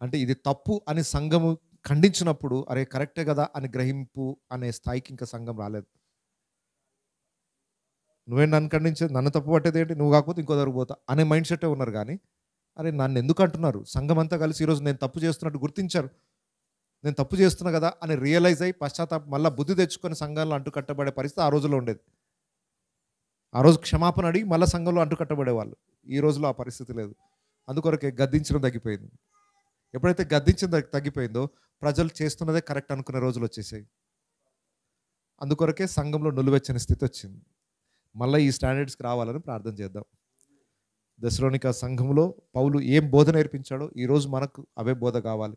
అంటే ఇది తప్పు అని సంఘము ఖండించినప్పుడు అరే కరెక్టే కదా అని గ్రహింపు అనే స్థాయికి ఇంకా సంఘం రాలేదు. నువ్వేం నన్ను ఖండించేది, నన్ను తప్పు పట్టేది ఏంటి, నువ్వు కాకపోతే ఇంకో దగ్గర పోతా అనే మైండ్ సెట్టే ఉన్నారు. కానీ అరే నన్ను ఎందుకు అంటున్నారు? సంఘం అంతా కలిసి ఈరోజు నేను తప్పు చేస్తున్నట్టు గుర్తించారు, నేను తప్పు చేస్తున్నా కదా అని రియలైజ్ అయ్యి పశ్చాత్తాపం మళ్ళీ బుద్ధి తెచ్చుకొని సంఘంలో అంటుకట్టబడే పరిస్థితి ఆ రోజుల్లో ఉండేది. ఆ రోజు క్షమాపణ అడిగి మళ్ళీ సంఘంలో అంటుకట్టబడేవాళ్ళు. ఈ రోజులో ఆ పరిస్థితి లేదు. అందుకొరకే గద్దించడం తగ్గిపోయింది. ఎప్పుడైతే గద్దించడం తగ్గిపోయిందో ప్రజలు చేస్తున్నదే కరెక్ట్ అనుకునే రోజులు వచ్చేసాయి. అందుకొరకే సంఘంలో నులివెచ్చని స్థితి వచ్చింది. మళ్ళీ ఈ స్టాండర్డ్స్కి రావాలని ప్రార్థన చేద్దాం. దశలోనిక సంఘంలో పౌలు ఏం బోధ నేర్పించాడో ఈరోజు మనకు అవే బోధ కావాలి.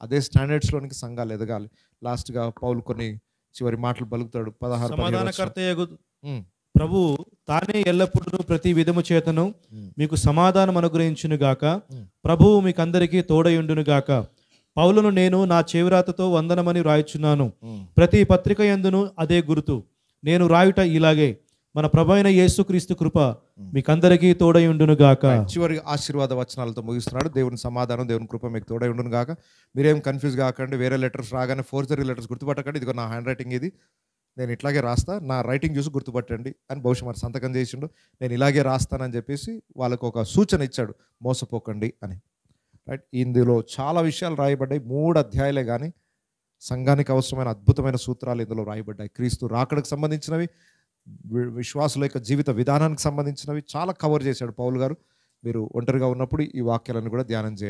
అదే స్టాండర్డ్స్లోనికి సంఘాలు ఎదగాలి. లాస్ట్గా పౌలు కొన్ని చివరి మాటలు పలుకుతాడు 16 సమాధానకర్తయగు ఉమ్, ప్రభు తానే ఎల్లప్పుడూ ప్రతి విధము చేతను మీకు సమాధానం అనుగ్రహించును గాక. ప్రభువు మీకందరికీ తోడయుండును గాక. పౌలును నేను నా చేవిరాతతో వందనమని వ్రాయుచున్నాను. ప్రతి పత్రిక యందును అదే గుర్తు. నేను రాయుట ఇలాగే. మన ప్రభు అయిన యేసుక్రీస్తు కృప మీకందరికీ తోడయుండును గాక. చివరి ఆశీర్వాద వచనాలతో ముగిస్తున్నాడు. దేవుని సమాధానం, దేవుని కృప మీకు తోడై ఉండును గాక. మీరేం కన్ఫ్యూజ్ కాకండి. వేరే లెటర్స్ రాగానే ఫోర్జరీ లెటర్స్ గుర్తుపట్టకండి. ఇదిగో నా హ్యాండ్ రైటింగ్ ఇది, నేను ఇట్లాగే రాస్తా, నా రైటింగ్ చూసి గుర్తుపట్టండి అని బహుశా మరి సంతకం చేసిండు. నేను ఇలాగే రాస్తానని చెప్పేసి వాళ్ళకు ఒక సూచన ఇచ్చాడు, మోసపోకండి అని. రైట్, ఇందులో చాలా విషయాలు రాయబడ్డాయి. 3 అధ్యాయాలే కానీ సంఘానికి అవసరమైన అద్భుతమైన సూత్రాలు ఇందులో రాయబడ్డాయి. క్రీస్తు రాకడకు సంబంధించినవి, విశ్వాసుల యొక్క జీవిత విధానానికి సంబంధించినవి చాలా కవర్ చేశాడు పౌలు గారు. మీరు ఒంటరిగా ఉన్నప్పుడు ఈ వాక్యాలను కూడా ధ్యానం చేయండి.